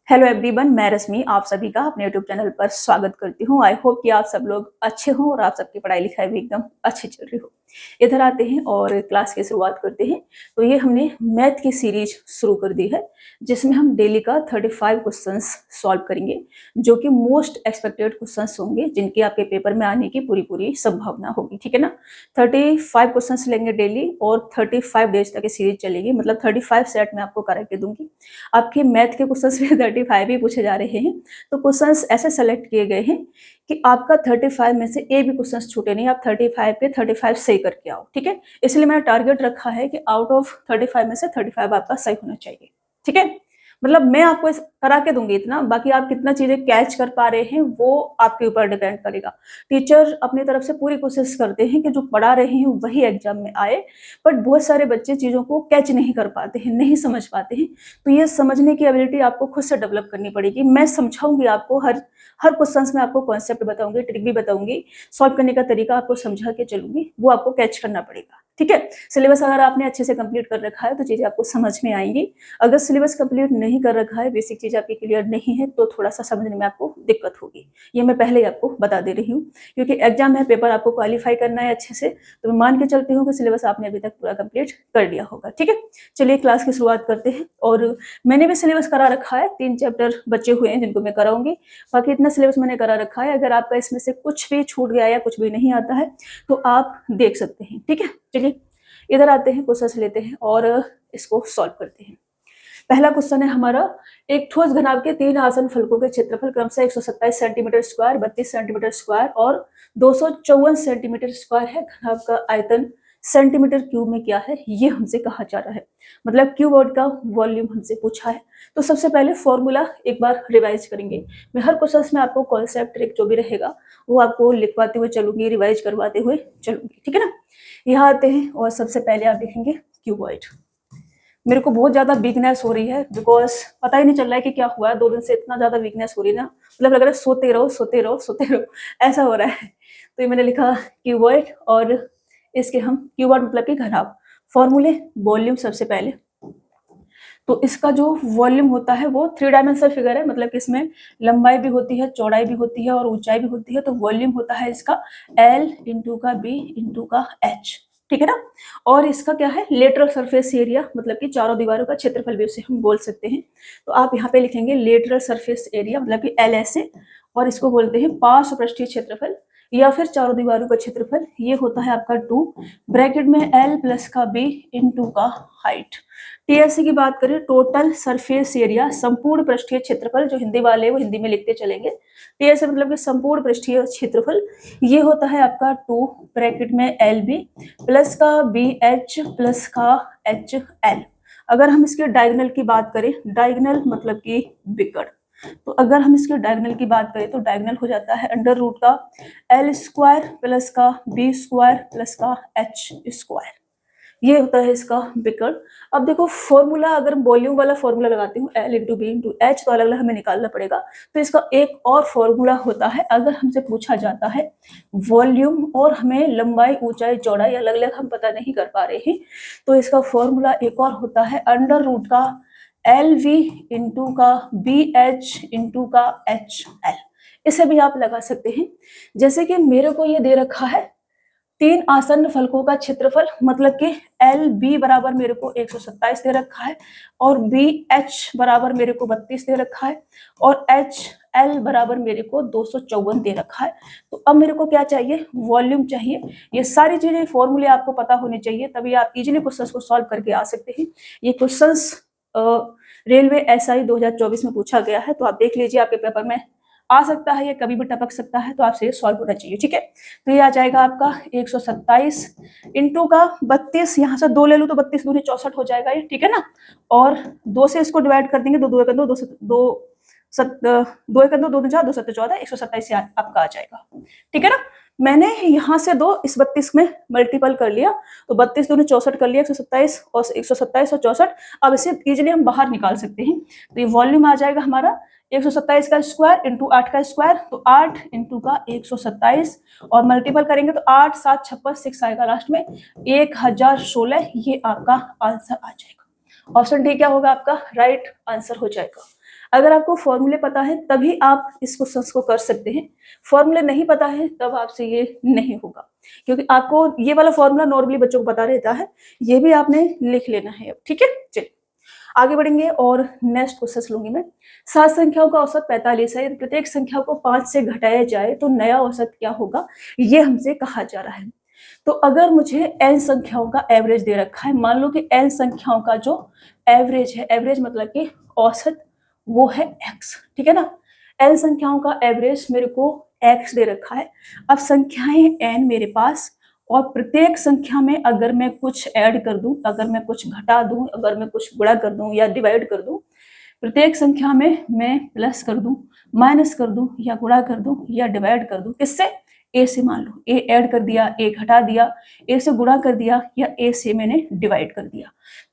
Hello everyone, मैं रश्मि आप सभी का अपने यूट्यूब चैनल पर स्वागत करती हूँ। आई होप कि आप सब लोग अच्छे हों और आप सबकी पढ़ाई लिखाई भी एकदम अच्छी चल रही हो। इधर आते हैं और क्लास की शुरुआत करते हैं। तो ये हमने मैथ की सीरीज शुरू कर दी है, जिसमें हम डेली का 35 क्वेश्चंस सॉल्व करेंगे, जो कि मोस्ट एक्सपेक्टेड क्वेश्चंस होंगे, जिनके आपके पेपर में आने की पूरी पूरी संभावना होगी। ठीक है ना। 35 क्वेश्चंस लेंगे डेली और 35 डेज तक ये सीरीज चलेगी, मतलब 35 सेट में आपको करा के दूंगी। आपके मैथ के क्वेश्चंस भी 35 ही पूछे जा रहे हैं। तो क्वेश्चंस ऐसे सेलेक्ट किए गए हैं कि आपका 35 में से एक भी क्वेश्चंस छूटे नहीं, आप 35 पे 35 सही करके आओ। ठीक है, इसलिए मैंने टारगेट रखा है कि आउट ऑफ 35 में से 35 आपका सही होना चाहिए। ठीक है, मतलब मैं आपको करा के दूंगी इतना, बाकी आप कितना चीजें कैच कर पा रहे हैं वो आपके ऊपर डिपेंड करेगा। टीचर अपनी तरफ से पूरी कोशिश करते हैं कि जो पढ़ा रहे हैं वही एग्जाम में आए, बट बहुत सारे बच्चे चीजों को कैच नहीं कर पाते हैं, नहीं समझ पाते हैं। तो ये समझने की एबिलिटी आपको खुद से डेवलप करनी पड़ेगी। मैं समझाऊंगी आपको, हर क्वेश्चन में आपको कॉन्सेप्ट बताऊंगी, ट्रिक भी बताऊंगी, सॉल्व करने का तरीका आपको समझा के चलूंगी, वो आपको कैच करना पड़ेगा। ठीक है, सिलेबस अगर आपने अच्छे से कंप्लीट कर रखा है तो चीजें आपको समझ में आएंगी। अगर सिलेबस कंप्लीट नहीं कर रखा है, बेसिक चीज आपकी क्लियर नहीं है, तो थोड़ा सा समझने में आपको दिक्कत होगी। ये मैं पहले ही आपको बता दे रही हूँ, क्योंकि एग्जाम है, पेपर आपको क्वालिफाई करना है अच्छे से। तो मैं मान के चलती हूँ कि सिलेबस आपने अभी तक पूरा कंप्लीट कर लिया होगा। ठीक है, चलिए क्लास की शुरुआत करते हैं। और मैंने भी सिलेबस करा रखा है, 3 चैप्टर बचे हुए हैं जिनको मैं कराऊंगी। बाकी इतना सिलेबस मैंने करा रखा है। अगर आपका इसमें से कुछ भी छूट गया या कुछ भी नहीं आता है तो आप देख सकते हैं। ठीक है, चलिए इधर आते हैं, क्वेश्चन लेते हैं और इसको सॉल्व करते हैं। पहला क्वेश्चन है हमारा, एक ठोस घनाभ के 3 आसन फलकों के क्षेत्रफल क्रमशः 127 सेंटीमीटर स्क्वायर, 32 सेंटीमीटर स्क्वायर और 254 सेंटीमीटर स्क्वायर है। घनाभ का आयतन सेंटीमीटर क्यूब में क्या है, ये हमसे कहा जा रहा है। मतलब क्यूबॉइड का वॉल्यूम हमसे पूछा है। तो सबसे पहले फॉर्मूला एक बार रिवाइज करेंगे। मैं हर क्वेश्चन में आपको कॉन्सेप्ट ट्रिक जो भी रहेगा वो आपको लिखवाते हुए चलूंगी, रिवाइज करवाते हुए चलूंगी। ठीक है ना। यहाँ आते हैं और सबसे पहले आप देखेंगे क्यूबॉइड। मेरे को बहुत ज्यादा वीकनेस हो रही है, बिकॉज पता ही नहीं चल रहा है कि क्या हुआ है। 2 दिन से इतना ज्यादा वीकनेस हो रही है ना, मतलब लग रहा है सोते रहो सोते रहो सोते रहो, ऐसा हो रहा है। तो ये मैंने लिखा क्यूबॉइड, और इसके हम क्यूबॉइड मतलब कि घनाभ। फॉर्मूले, वॉल्यूम सबसे पहले। तो इसका जो वॉल्यूम होता है वो 3 डायमेंशनल फिगर है, मतलब कि इसमें लंबाई भी होती है, चौड़ाई भी होती है और ऊंचाई भी होती है। तो वॉल्यूम होता है इसका L इंटू का B इंटू का H। ठीक है ना। और इसका क्या है, लेटरल सरफेस एरिया, मतलब कि चारों दीवारों का क्षेत्रफल भी उसे हम बोल सकते हैं। तो आप यहाँ पे लिखेंगे लेटरल सरफेस एरिया, मतलब कि LSA, और इसको बोलते हैं पार्श्व पृष्ठीय क्षेत्रफल या फिर चारों दीवारों का क्षेत्रफल। ये होता है आपका 2 ब्रैकेट में L प्लस का B इंटू का हाइट। टीएससी की बात करें, टोटल सरफेस एरिया, संपूर्ण पृष्ठीय क्षेत्रफल, जो हिंदी वाले वो हिंदी में लिखते चलेंगे। टीएससी मतलब कि संपूर्ण पृष्ठीय क्षेत्रफल, ये होता है आपका 2 ब्रैकेट में एल बी प्लस का बी एच प्लस का एच एल। अगर हम इसके डायगोनल की बात करें, डायगोनल मतलब कि बिगड़, तो अगर हम इसके डायगोनल की बात करें तो डायगोनल हो जाता है अंडर रूट का एल स्क्वायर प्लस का बी स्क्वायर प्लस का एच स्क्वायर। ये होता है इसका विकर्ण। अब देखो फॉर्मूला, अगर वॉल्यूम वाला फॉर्मूला लगाती हूँ L into B into H, तो अलग अलग हमें निकालना पड़ेगा। तो इसका एक और फॉर्मूला होता है, अगर हमसे पूछा जाता है वॉल्यूम और हमें लंबाई ऊंचाई चौड़ाई अलग अलग हम पता नहीं कर पा रहे हैं, तो इसका फॉर्मूला एक और होता है अंडर रूट का एल वी इंटू का बी एच इंटू का एच एल। इसे भी आप लगा सकते हैं। जैसे कि मेरे को ये दे रखा है 3 आसन्न फलकों का क्षेत्रफल, मतलब कि एल बी बराबर मेरे को 127 दे रखा है, और बी एच बराबर मेरे को 32 दे रखा है, और एच एल बराबर मेरे को 254 दे रखा है। तो अब मेरे को क्या चाहिए, वॉल्यूम चाहिए। ये सारी चीजें, फॉर्मूले आपको पता होने चाहिए, तभी आप इजीली क्वेश्चंस को सॉल्व करके आ सकते हैं। ये क्वेश्चंस रेलवे एसआई 2024 में पूछा गया है, तो आप देख लीजिए, आपके पेपर में आ सकता है, ये कभी भी टपक सकता है, तो आपसे ये सॉल्व होना चाहिए। ठीक है, तो ये आ जाएगा आपका 127 इंटू का 32, यहाँ से 2 ले लूँ तो 32 दूनी 64 हो जाएगा ये। ठीक है ना। और 2 से इसको डिवाइड कर देंगे, 2 2 1 2 2 1 2 2 2 7 14, 127 आपका आ जाएगा। ठीक है ना। मैंने यहाँ से 2 इस 32 में मल्टीपल कर लिया, तो 32 दूनी 64 कर लिया, 127 और 127 और 64। अब इसे इजिली हम बाहर निकाल सकते हैं। तो ये वॉल्यूम आ जाएगा हमारा 127 का स्क्वायर इंटू 8 का स्क्वायर, तो 8 इंटू का 127 और मल्टीपल करेंगे तो 8 7 56 6 आएगा लास्ट में 1016। ये आपका आंसर आ जाएगा। ऑप्शन डी क्या होगा आपका, राइट आंसर हो जाएगा। अगर आपको फॉर्मूले पता है तभी आप इस क्वेश्चन को कर सकते हैं, फॉर्मूले नहीं पता है तब आपसे ये नहीं होगा, क्योंकि आपको ये वाला फॉर्मूला नॉर्मली बच्चों को पता रहता है, ये भी आपने लिख लेना है अब, ठीक है। चलिए आगे बढ़ेंगे और नेक्स्ट क्वेश्चन लूंगी मैं। 7 संख्याओं का औसत 45 है, यदि प्रत्येक संख्या को 5 से घटाया जाए तो नया औसत क्या होगा, ये हमसे कहा जा रहा है। तो अगर मुझे n संख्याओं का एवरेज दे रखा है, मान लो कि n संख्याओं का जो एवरेज है, एवरेज मतलब कि औसत, वो है x, ठीक है ना। n संख्याओं का एवरेज मेरे को x दे रखा है। अब संख्याएं n मेरे पास, और प्रत्येक संख्या में अगर मैं कुछ ऐड कर दूं, अगर मैं कुछ घटा दूं, अगर मैं कुछ गुणा कर दूं या डिवाइड कर दूं, प्रत्येक संख्या में मैं प्लस कर दूं, माइनस कर दूं या गुणा कर दूं या डिवाइड कर दूं, किससे, ए से। मान लो ए ऐड कर दिया, ए घटा दिया, ए से गुणा कर दिया या ए से मैंने डिवाइड कर दिया,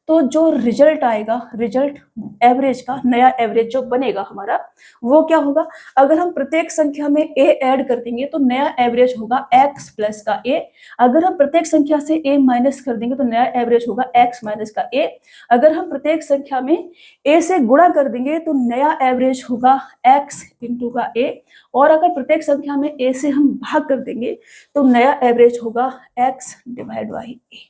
तो जो रिजल्ट आएगा, रिजल्ट एवरेज का नया एवरेज जो बनेगा हमारा, वो क्या होगा। अगर हम प्रत्येक संख्या में ए ऐड कर देंगे तो नया एवरेज होगा x प्लस का ए। अगर हम प्रत्येक संख्या से ए माइनस कर देंगे तो नया एवरेज होगा x माइनस का ए। अगर हम प्रत्येक संख्या में ए से गुणा कर देंगे तो नया एवरेज होगा x इंटू का ए। और अगर प्रत्येक संख्या में ए से हम भाग कर देंगे तो नया एवरेज होगा x डिवाइड बाई ए।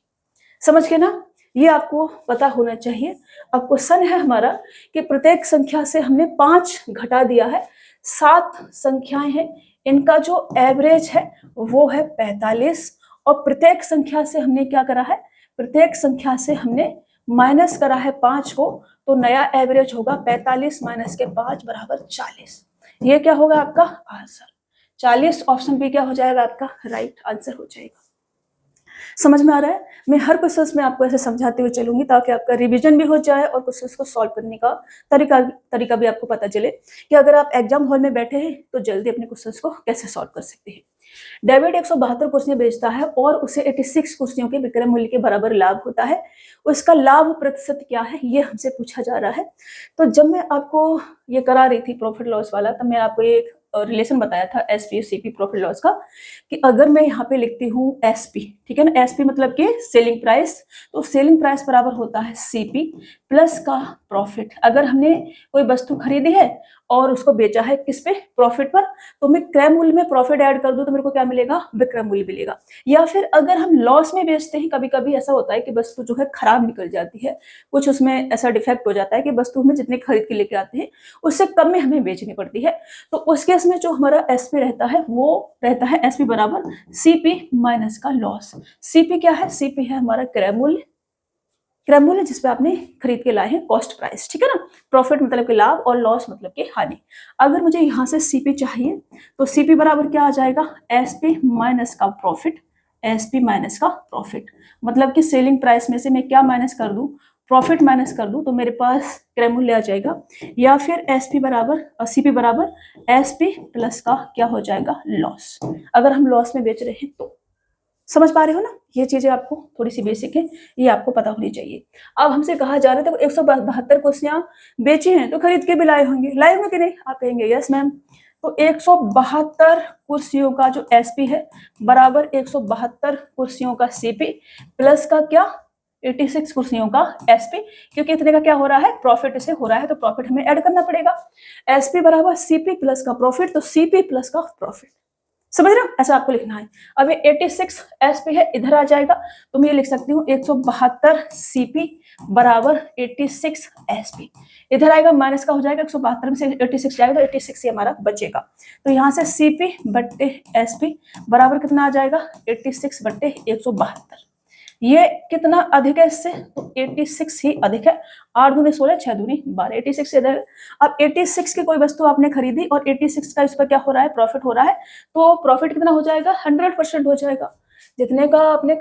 समझ गए ना, ये आपको पता होना चाहिए। अब क्वेश्चन है हमारा कि प्रत्येक संख्या से हमने 5 घटा दिया है, 7 संख्याएं हैं, इनका जो एवरेज है वो है 45, और प्रत्येक संख्या से हमने क्या करा है, प्रत्येक संख्या से हमने माइनस करा है 5 को, तो नया एवरेज होगा 45 माइनस के 5 बराबर 40। ये क्या होगा आपका आंसर, 40। ऑप्शन बी क्या हो जाएगा आपका राइट आंसर हो जाएगा। समझ में आ रहा है, मैं हर क्वेश्चंस में आपको ऐसे समझाते हुए चलूंगी ताकि आपका रिवीजन भी हो जाए और क्वेश्चंस को सॉल्व करने का तरीका भी आपको पता चले कि अगर आप एग्जाम हॉल में बैठे हैं तो जल्दी अपने क्वेश्चंस को कैसे सॉल्व कर सकते हैं। डेविड 172 कुर्सियां बेचता है और उसे 86 कुर्सियों के विक्रय मूल्य के बराबर लाभ होता है, उसका लाभ प्रतिशत क्या है, ये हमसे पूछा जा रहा है। तो जब मैं आपको ये करा रही थी प्रॉफिट लॉस वाला, तब मैं आपको एक रिलेशन बताया था एसपी सीपी प्रॉफिट लॉस का, कि अगर मैं यहाँ पे लिखती हूँ एसपी, ठीक है ना, एसपी मतलब कि सेलिंग प्राइस, तो सेलिंग प्राइस बराबर होता है सीपी प्लस का प्रॉफिट। अगर हमने कोई वस्तु खरीदी है और उसको बेचा है किस पे, प्रॉफिट पर, तो मैं क्रय मूल्य में प्रॉफिट ऐड कर दूं तो मेरे को क्या मिलेगा, विक्रय मूल्य मिलेगा। या फिर अगर हम लॉस में बेचते हैं, कभी कभी ऐसा होता है कि वस्तु जो है खराब निकल जाती है, कुछ उसमें ऐसा डिफेक्ट हो जाता है कि वस्तु हमें जितने खरीद के लेके आते हैं उससे कम में हमें बेचनी पड़ती है, तो उस केस में जो हमारा एसपी रहता है वो रहता है एसपी बराबर सीपी माइनस का लॉस। सीपी क्या है, सीपी है हमारा क्रय मूल्य, क्रय मूल्य जिसपे आपने खरीद के लाए हैं, कॉस्ट प्राइस, ठीक है ना। प्रॉफिट मतलब कि लाभ और लॉस मतलब कि हानि। अगर मुझे यहाँ से सीपी चाहिए तो सीपी बराबर क्या आ जाएगा, एसपी माइनस का प्रॉफिट, एसपी माइनस का प्रॉफिट, मतलब कि सेलिंग प्राइस में से मैं क्या माइनस कर दूं, प्रॉफिट माइनस कर दूं, तो मेरे पास क्रय मूल्य आ जाएगा। या फिर एसपी बराबर सीपी बराबर एसपी प्लस का क्या हो जाएगा, लॉस, अगर हम लॉस में बेच रहे हैं तो। समझ पा रहे हो ना, ये चीजें आपको थोड़ी सी बेसिक है, ये आपको पता होनी चाहिए। अब हमसे कहा जा रहा है तो 172 कुर्सियां बेची हैं तो खरीद के भी लाए होंगे, लाए होंगे कि नहीं, आप कहेंगे यस मैम। तो 172 कुर्सियों का जो एसपी है बराबर 172 कुर्सियों का सीपी प्लस का क्या, 86 कुर्सियों का एसपी, क्योंकि इतने का क्या हो रहा है, प्रॉफिट से हो रहा है, तो प्रॉफिट हमें ऐड करना पड़ेगा। एसपी बराबर सीपी प्लस का प्रॉफिट, तो सीपी प्लस का प्रॉफिट, समझ रहे हो, ऐसा आपको लिखना है। अब ये 86 एसपी है, इधर आ जाएगा, तो मैं ये लिख सकती हूँ 172 सीपी बराबर 86 एसपी, इधर आएगा माइनस का हो जाएगा, 172 में से 86 जाएगा तो 86 ही हमारा बचेगा। तो यहाँ से सीपी बट्टे एसपी बराबर कितना आ जाएगा, 86 बट्टे 172। ये कितना अधिक है इससे, तो 86 ही अधिक है, 8 दूनी 16, 6 दूनी 12, 86 से अधिक। अब 86 की कोई वस्तु आपने खरीदी और 86 का इस पर क्या हो रहा है, प्रॉफिट हो रहा है, तो प्रॉफिट कितना हो जाएगा, 100% हो जाएगा। जितने का आपने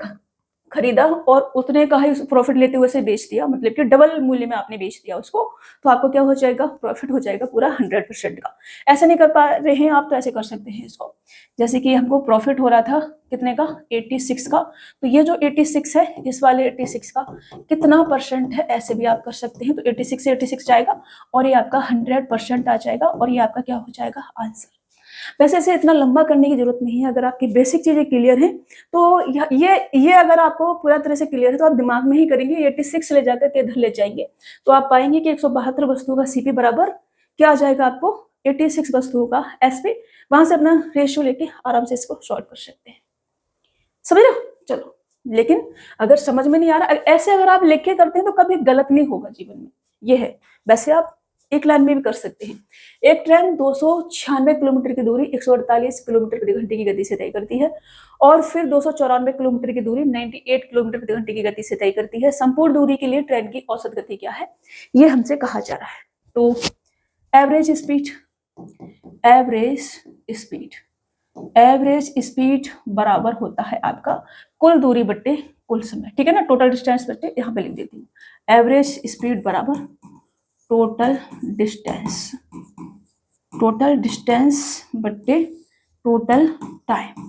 खरीदा और उतने का ही प्रॉफिट लेते हुए से बेच दिया, मतलब कि डबल मूल्य में आपने बेच दिया उसको, तो आपको क्या हो जाएगा, प्रॉफिट हो जाएगा पूरा 100% का। ऐसे नहीं कर पा रहे हैं आप तो ऐसे कर सकते हैं इसको, जैसे कि हमको प्रॉफिट हो रहा था कितने का, 86 का, तो ये जो 86 है इस वाले 86 का कितना परसेंट है, ऐसे भी आप कर सकते हैं। तो 86 से 86 जाएगा और ये आपका 100% आ जाएगा और ये आपका क्या हो जाएगा, आंसर। वैसे इसे इतना लंबा करने की जरूरत नहीं है, अगर आपकी बेसिक चीजें क्लियर हैं तो ये अगर आपको पूरा तरह से क्लियर है तो आप दिमाग में ही करेंगे, 86 ले जाकर के इधर ले जाएंगे तो आप पाएंगे कि 172 वस्तुओं का सीपी बराबर क्या आ जाएगा आपको 86 वस्तुओं का एस पे, वहां से अपना रेशियो लेके आराम से इसको सॉल्व कर सकते हैं। समझ रहे हो? चलो, लेकिन अगर समझ में नहीं आ रहा, ऐसे अगर आप लिख के करते हैं तो कभी गलत नहीं होगा जीवन में, ये है। वैसे आप एक लाइन में भी कर सकते हैं। एक ट्रेन 296 किलोमीटर की दूरी 148 किलोमीटर प्रति घंटे की गति से तय करती है और फिर 294 किलोमीटर की दूरी 98 किलोमीटर प्रति घंटे की गति से तय करती है। संपूर्ण दूरी के लिए ट्रेन की औसत गति क्या है, ये हमसे कहा जा रहा है। तो एवरेज स्पीड, एवरेज स्पीड बराबर होता है आपका कुल दूरी बट्टे कुल समय, ठीक है ना। टोटल डिस्टेंस बट्टे, यहाँ पे लिख देती हूँ, एवरेज स्पीड बराबर टोटल डिस्टेंस बट्टे टोटल टाइम,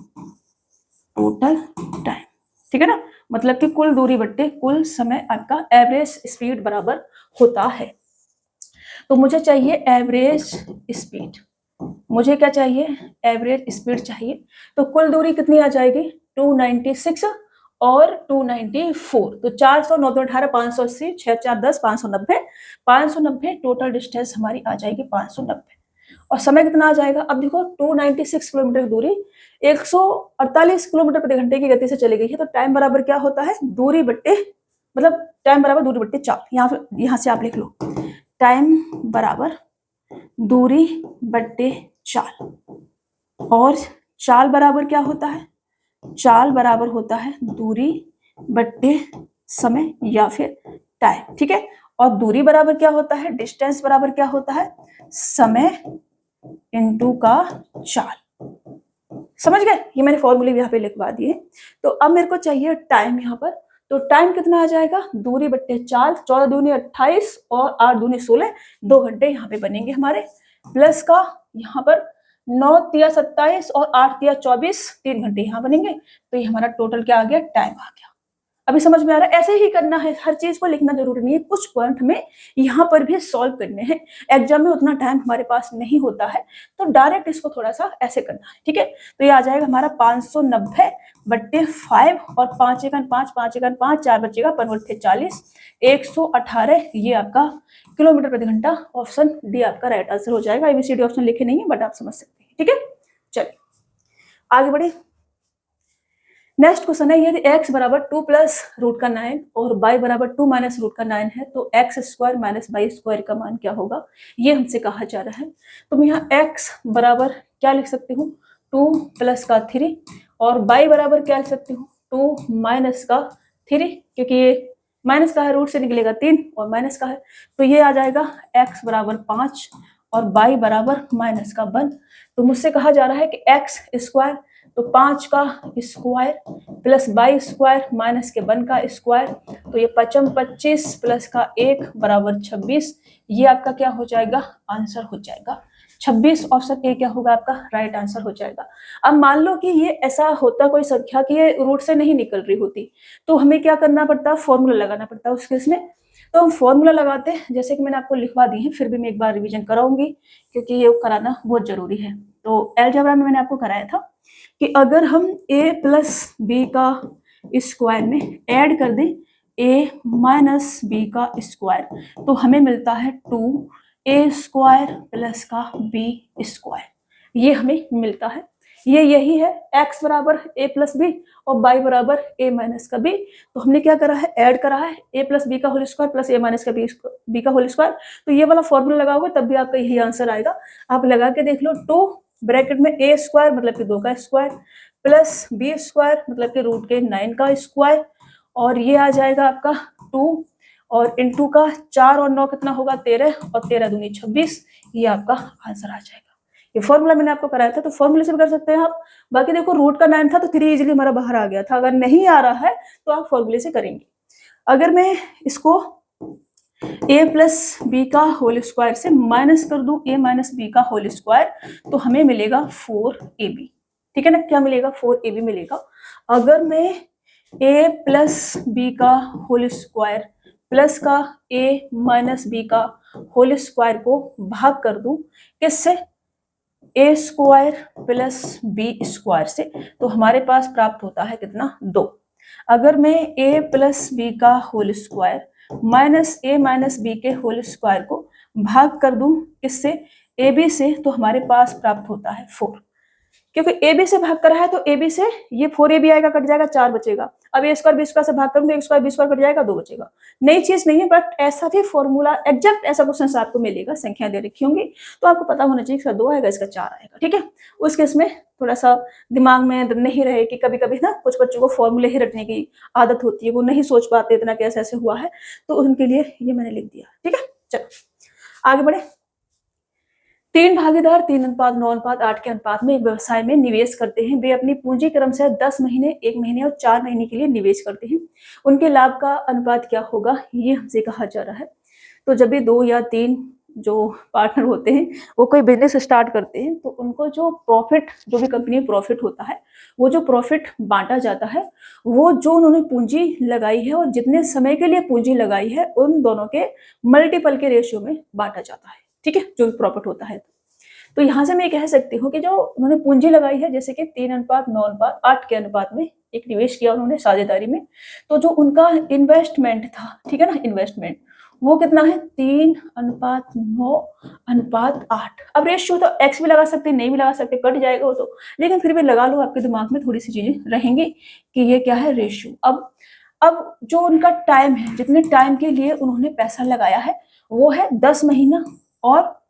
ठीक है ना। मतलब कि कुल दूरी बट्टे कुल समय आपका एवरेज स्पीड बराबर होता है। तो मुझे चाहिए एवरेज स्पीड, मुझे क्या चाहिए, एवरेज स्पीड चाहिए। तो कुल दूरी कितनी आ जाएगी 296 और 294, तो 400 9 18 580 6 4 10 590 टोटल डिस्टेंस हमारी आ जाएगी 590। और समय कितना आ जाएगा, अब देखो 296 किलोमीटर की दूरी 148 किलोमीटर प्रति घंटे की गति से चली गई है, तो टाइम बराबर क्या होता है, दूरी बट्टे, मतलब टाइम बराबर दूरी बट्टे चाल। यहाँ से आप लिख लो, टाइम बराबर दूरी बट्टे चाल, और चाल बराबर क्या होता है, चाल बराबर होता है दूरी बट्टे समय या फिर टाइम, ठीक है। और दूरी बराबर क्या होता है, डिस्टेंस बराबर क्या होता है, समय इनटू का चाल। समझ गए, ये मैंने फॉर्मूले यहाँ पे लिखवा दिए। तो अब मेरे को चाहिए टाइम यहाँ पर, तो टाइम कितना आ जाएगा, दूरी बट्टे चाल, 14 दूनी 28 और 8 दूनी 16, 2 घंटे यहाँ पे बनेंगे हमारे, प्लस का यहाँ पर 9 तिया 27 और 8 तिया 24, 3 घंटे यहाँ बनेंगे। तो ये हमारा टोटल क्या आ गया, टाइम आ गया। अभी समझ में आ रहा है, ऐसे ही करना है, हर चीज को लिखना जरूरी नहीं है, कुछ पॉइंट में यहाँ पर भी सॉल्व करने हैं। एग्जाम में उतना टाइम हमारे पास नहीं होता है, तो डायरेक्ट इसको थोड़ा सा ऐसे करना है, ठीक है। तो ये आ जाएगा हमारा 590 बट्टे 5 और 5 एकन 5 5 एकन 5, 4 बचेगा 5 बट्टे 40, 118, ये आपका किलोमीटर प्रति घंटा। ऑप्शन डी आपका राइट आंसर हो जाएगा। ABCD ऑप्शन लिखे नहीं है बट आप समझ सकते हैं, ठीक है। चलिए आगे बढ़े। नेक्स्ट क्वेश्चन है, यदि x बराबर 2 प्लस रूट का 9 और y बराबर 2 माइनस रूट का 9 है, तो x square minus Y square का मान क्या होगा, ये हमसे कहा जा रहा है। तो मैं यहाँ x बराबर क्या लिख सकती हूँ, 2 प्लस का 3, और y बराबर क्या लिख सकती हूँ, 2 माइनस का 3, क्योंकि ये माइनस का है, रूट से निकलेगा 3 और माइनस का है, तो ये आ जाएगा x बराबर 5 और y बराबर माइनस का 1। तो मुझसे कहा जा रहा है कि x स्क्वायर, तो 5 का स्क्वायर प्लस 22 स्क्वायर माइनस के 1 का स्क्वायर, तो ये 25 25 प्लस का 1 बराबर 26, ये आपका क्या हो जाएगा, आंसर हो जाएगा 26। ऑप्शन ए क्या होगा आपका राइट आंसर हो जाएगा। अब मान लो कि ये ऐसा होता कोई संख्या कि ये रूट से नहीं निकल रही होती, तो हमें क्या करना पड़ता, फॉर्मूला लगाना पड़ता उस केस में। तो हम फॉर्मूला लगाते हैं, जैसे कि मैंने आपको लिखवा दी है, फिर भी मैं एक बार रिवीजन कराऊंगी क्योंकि ये कराना बहुत जरूरी है। तो अलजेब्रा में मैंने आपको कराया था कि अगर हम a प्लस बी का स्क्वायर में ऐड कर दें a माइनस बी का स्क्वायर, तो हमें मिलता है 2a स्क्वायर प्लस का b स्क्वायर, ये हमें मिलता है। ये यही है, x बराबर a प्लस बी और y बराबर a माइनस का b। तो हमने क्या करा है, ऐड करा है a प्लस बी का whole square plus a minus का b का होल स्क्वायर। तो ये वाला फॉर्मूला लगाओगे तब भी आपका यही आंसर आएगा। आप लगा के देख लो, 2 ब्रैकेट में a स्क्वायर मतलब कि 2 का स्क्वायर प्लस b स्क्वायर मतलब कि रूट के 9 का स्क्वायर, और ये आ जाएगा आपका 2 और इनटू का 4 और 9 कितना होगा 13 और 13 दूनी 26, ये आपका आंसर आ जाएगा। ये फॉर्मूला मैंने आपको कराया था, तो फॉर्मूले से भी कर सकते हैं आप। बाकी देखो रूट का 9 था तो 3 इजीली हमारा बाहर आ गया था, अगर नहीं आ रहा है तो आप फॉर्मूले से करेंगे। अगर मैं इसको a प्लस बी का होल स्क्वायर से माइनस कर दूं a माइनस बी का होल स्क्वायर, तो हमें मिलेगा 4ab, ठीक है ना। क्या मिलेगा, 4ab मिलेगा। अगर मैं a प्लस बी का होल स्क्वायर प्लस का a माइनस बी का होल स्क्वायर को भाग कर दूं किससे, a square plus b square से, तो हमारे पास प्राप्त होता है कितना, 2। अगर मैं a प्लस बी का whole square minus a minus B के होल स्क्वायर को भाग कर दूं इससे AB से, तो हमारे पास प्राप्त होता है 4, क्योंकि AB से भाग कर रहा है तो AB से ये 4AB आएगा, कट जाएगा, 4 बचेगा। अब A स्क्वायर B स्क्वायर से भाग करूँ तो A square B square cut जाएगा, 2 बचेगा। नई चीज नहीं है, बट ऐसा भी फॉर्मूला एग्जैक्ट ऐसा क्वेश्चन आपको मिलेगा, संख्या दे रखी होंगी तो आपको पता होना चाहिए इसका 2 आएगा, इसका 4 आएगा, ठीक है। उस केस में थोड़ा सा दिमाग में नहीं रहे कि कभी कभी ना कुछ बच्चों को फॉर्मूले ही रटने की आदत होती है, वो नहीं सोच पाते इतना कैसे ऐसे हुआ है, तो उनके लिए ये मैंने लिख दिया, ठीक है। चलो आगे बढ़े। 3 भागीदार 3:9:8 के अनुपात में एक व्यवसाय में निवेश करते हैं। वे अपनी पूंजी क्रम से 10 महीने, 1 महीने और 4 महीने के लिए निवेश करते हैं। उनके लाभ का अनुपात क्या होगा, ये हमसे कहा जा रहा है। तो जब भी 2 या 3 जो पार्टनर होते हैं वो कोई बिजनेस स्टार्ट करते हैं तो उनको जो प्रॉफिट, जो भी कंपनी में प्रॉफिट होता है, वो जो प्रॉफिट बांटा जाता है, वो जो उन्होंने पूंजी लगाई है और जितने समय के लिए पूंजी लगाई है, उन दोनों के मल्टीपल के रेशियो में बांटा जाता है, ठीक है, जो भी प्रॉफिट होता है। तो यहाँ से मैं कह सकती हूँ कि जो उन्होंने पूंजी लगाई है, जैसे कि 3:9:8 के अनुपात में एक निवेश किया उन्होंने साझेदारी में, तो जो उनका इन्वेस्टमेंट था, ठीक है ना, इन्वेस्टमेंट वो कितना है, 3:9:8। अब रेशियो तो x भी लगा सकते, नहीं भी लगा सकते, कट जाएगा वो तो, लेकिन फिर भी लगा लो, आपके दिमाग में थोड़ी सी चीजें रहेंगी कि ये क्या है, रेशियो। अब जो उनका टाइम है, जितने टाइम के लिए उन्होंने पैसा लगाया है, वो है 10 महीना और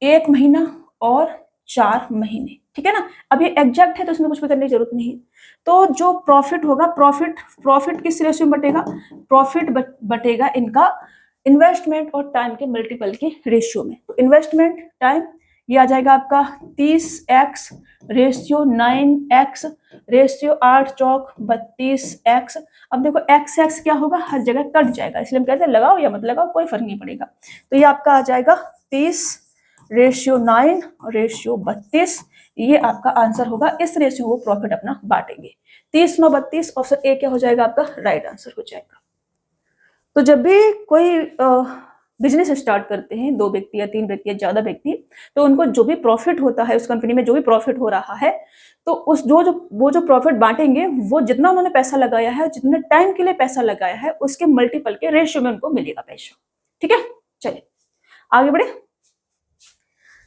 1 महीना और 4 महीने, ठीक है ना। अब ये एग्जैक्ट है तो इसमें कुछ भी करने की जरूरत नहीं है। तो जो प्रॉफिट होगा, प्रॉफिट किस रेशियो में बटेगा, प्रॉफिट बटेगा इनका इन्वेस्टमेंट और टाइम के मल्टीपल के रेशियो में। तो इन्वेस्टमेंट टाइम ये आ जाएगा आपका 30x रेशियो 9x रेशियो 8 चौक 32x। अब देखो x क्या होगा, हर जगह कट जाएगा, इसलिए हम कहते हैं लगाओ या मत लगाओ कोई फर्क नहीं पड़ेगा। तो ये आपका आ जाएगा 30 रेशियो 9 रेशियो 32, ये आपका आंसर होगा। इस रेशियो को प्रॉफिट अपना बांटेंगे। 30/9 32, ऑप्शन ए क्या हो जाएगा आपका, राइट आंसर हो जाएगा। तो जब भी कोई बिजनेस स्टार्ट करते हैं 2 व्यक्ति या 3 व्यक्ति या ज्यादा व्यक्ति, तो उनको जो भी प्रॉफिट होता है, उस कंपनी में जो भी प्रॉफिट हो रहा है, तो उस वो जो प्रॉफिट बांटेंगे, वो जितना उन्होंने पैसा लगाया है, जितने टाइम के लिए पैसा लगाया है, उसके मल्टीपल के रेशियो में उनको मिलेगा पैसा, ठीक है। चलिए आगे बढ़े।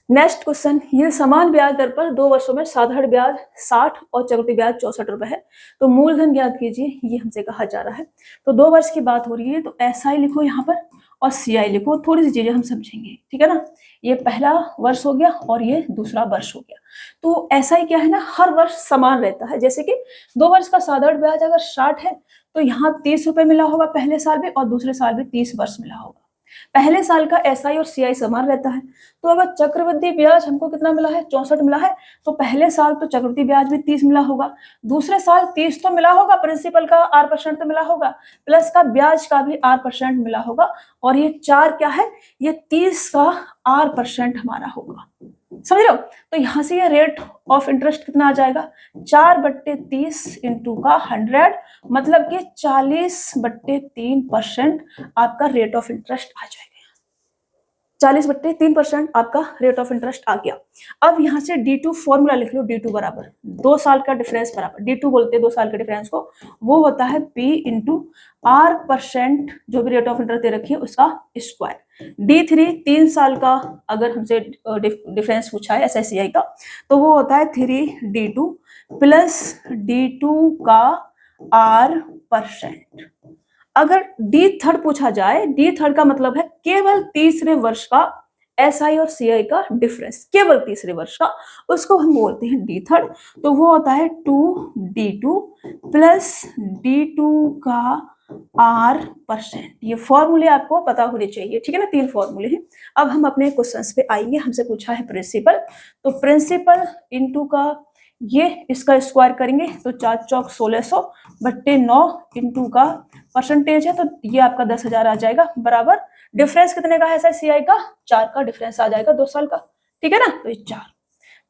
नेक्स्ट क्वेश्चन, ये समान ब्याज दर पर 2 वर्षों में साधारण ब्याज 60 और चक्रवृद्धि ब्याज 64 रुपए है, तो मूलधन ज्ञात कीजिए, ये हमसे कहा जा रहा है। तो 2 वर्ष की बात हो रही है, तो SI लिखो यहाँ पर और CI लिखो, थोड़ी सी चीजें हम समझेंगे, ठीक है ना। ये पहला वर्ष हो गया और ये दूसरा वर्ष हो गया। तो SI क्या है ना, हर वर्ष समान रहता है। जैसे कि 2 वर्ष का साधारण ब्याज अगर 60 है, तो यहाँ 30 रुपए मिला होगा पहले साल में और दूसरे साल में 30 वर्ष मिला होगा। पहले साल का SI और CI समान रहता है। तो अगर चक्रवृद्धि ब्याज हमको कितना मिला है, 64 मिला है, तो पहले साल तो चक्रवृद्धि ब्याज भी 30 मिला होगा, दूसरे साल 30 तो मिला होगा, प्रिंसिपल का R% तो मिला होगा, प्लस का ब्याज का भी R% मिला होगा, और ये 4 क्या है, ये 30 का R% हमारा होगा, समझ रहे हो। तो यहाँ से ये रेट ऑफ इंटरेस्ट कितना आ जाएगा, 4/30 इंटू का 100, मतलब कि 40/3% आपका रेट ऑफ इंटरेस्ट आ जाएगा। 40/3% आपका रेट ऑफ इंटरेस्ट आ गया। अब यहाँ से D2 फॉर्मूला लिख लो, D2 बराबर 2 साल का डिफरेंस बराबर, D2 बोलते हैं 2 साल के डिफरेंस को, वो होता है P इंटू R%, जो भी रेट ऑफ इंटरेस्ट दे रखी है उसका स्क्वायर। D3 3 साल का अगर हमसे डिफरेंस पूछा है SICI का, तो वो होता है 3D2 प्लस D2 का R%। अगर D3 पूछा जाए, D3 का मतलब है केवल तीसरे वर्ष का SI और CI का डिफरेंस, केवल तीसरे वर्ष का, उसको हम बोलते हैं D3। तो वो होता है 2D2 प्लस D2 का R%। ये फॉर्मूले आपको पता होने चाहिए, ठीक है ना, 3 फॉर्मूले हैं। अब हम अपने क्वेश्चंस पे आएंगे। हमसे पूछा है प्रिंसिपल, तो प्रिंसिपल इंटू का ये इसका स्क्वायर करेंगे तो 4 चौक 1600/9 इंटू का परसेंटेज है, तो ये आपका 10,000 आ जाएगा, बराबर डिफरेंस कितने का है SICI का, 4 का डिफरेंस आ जाएगा 2 साल का, ठीक है ना। तो ये 4,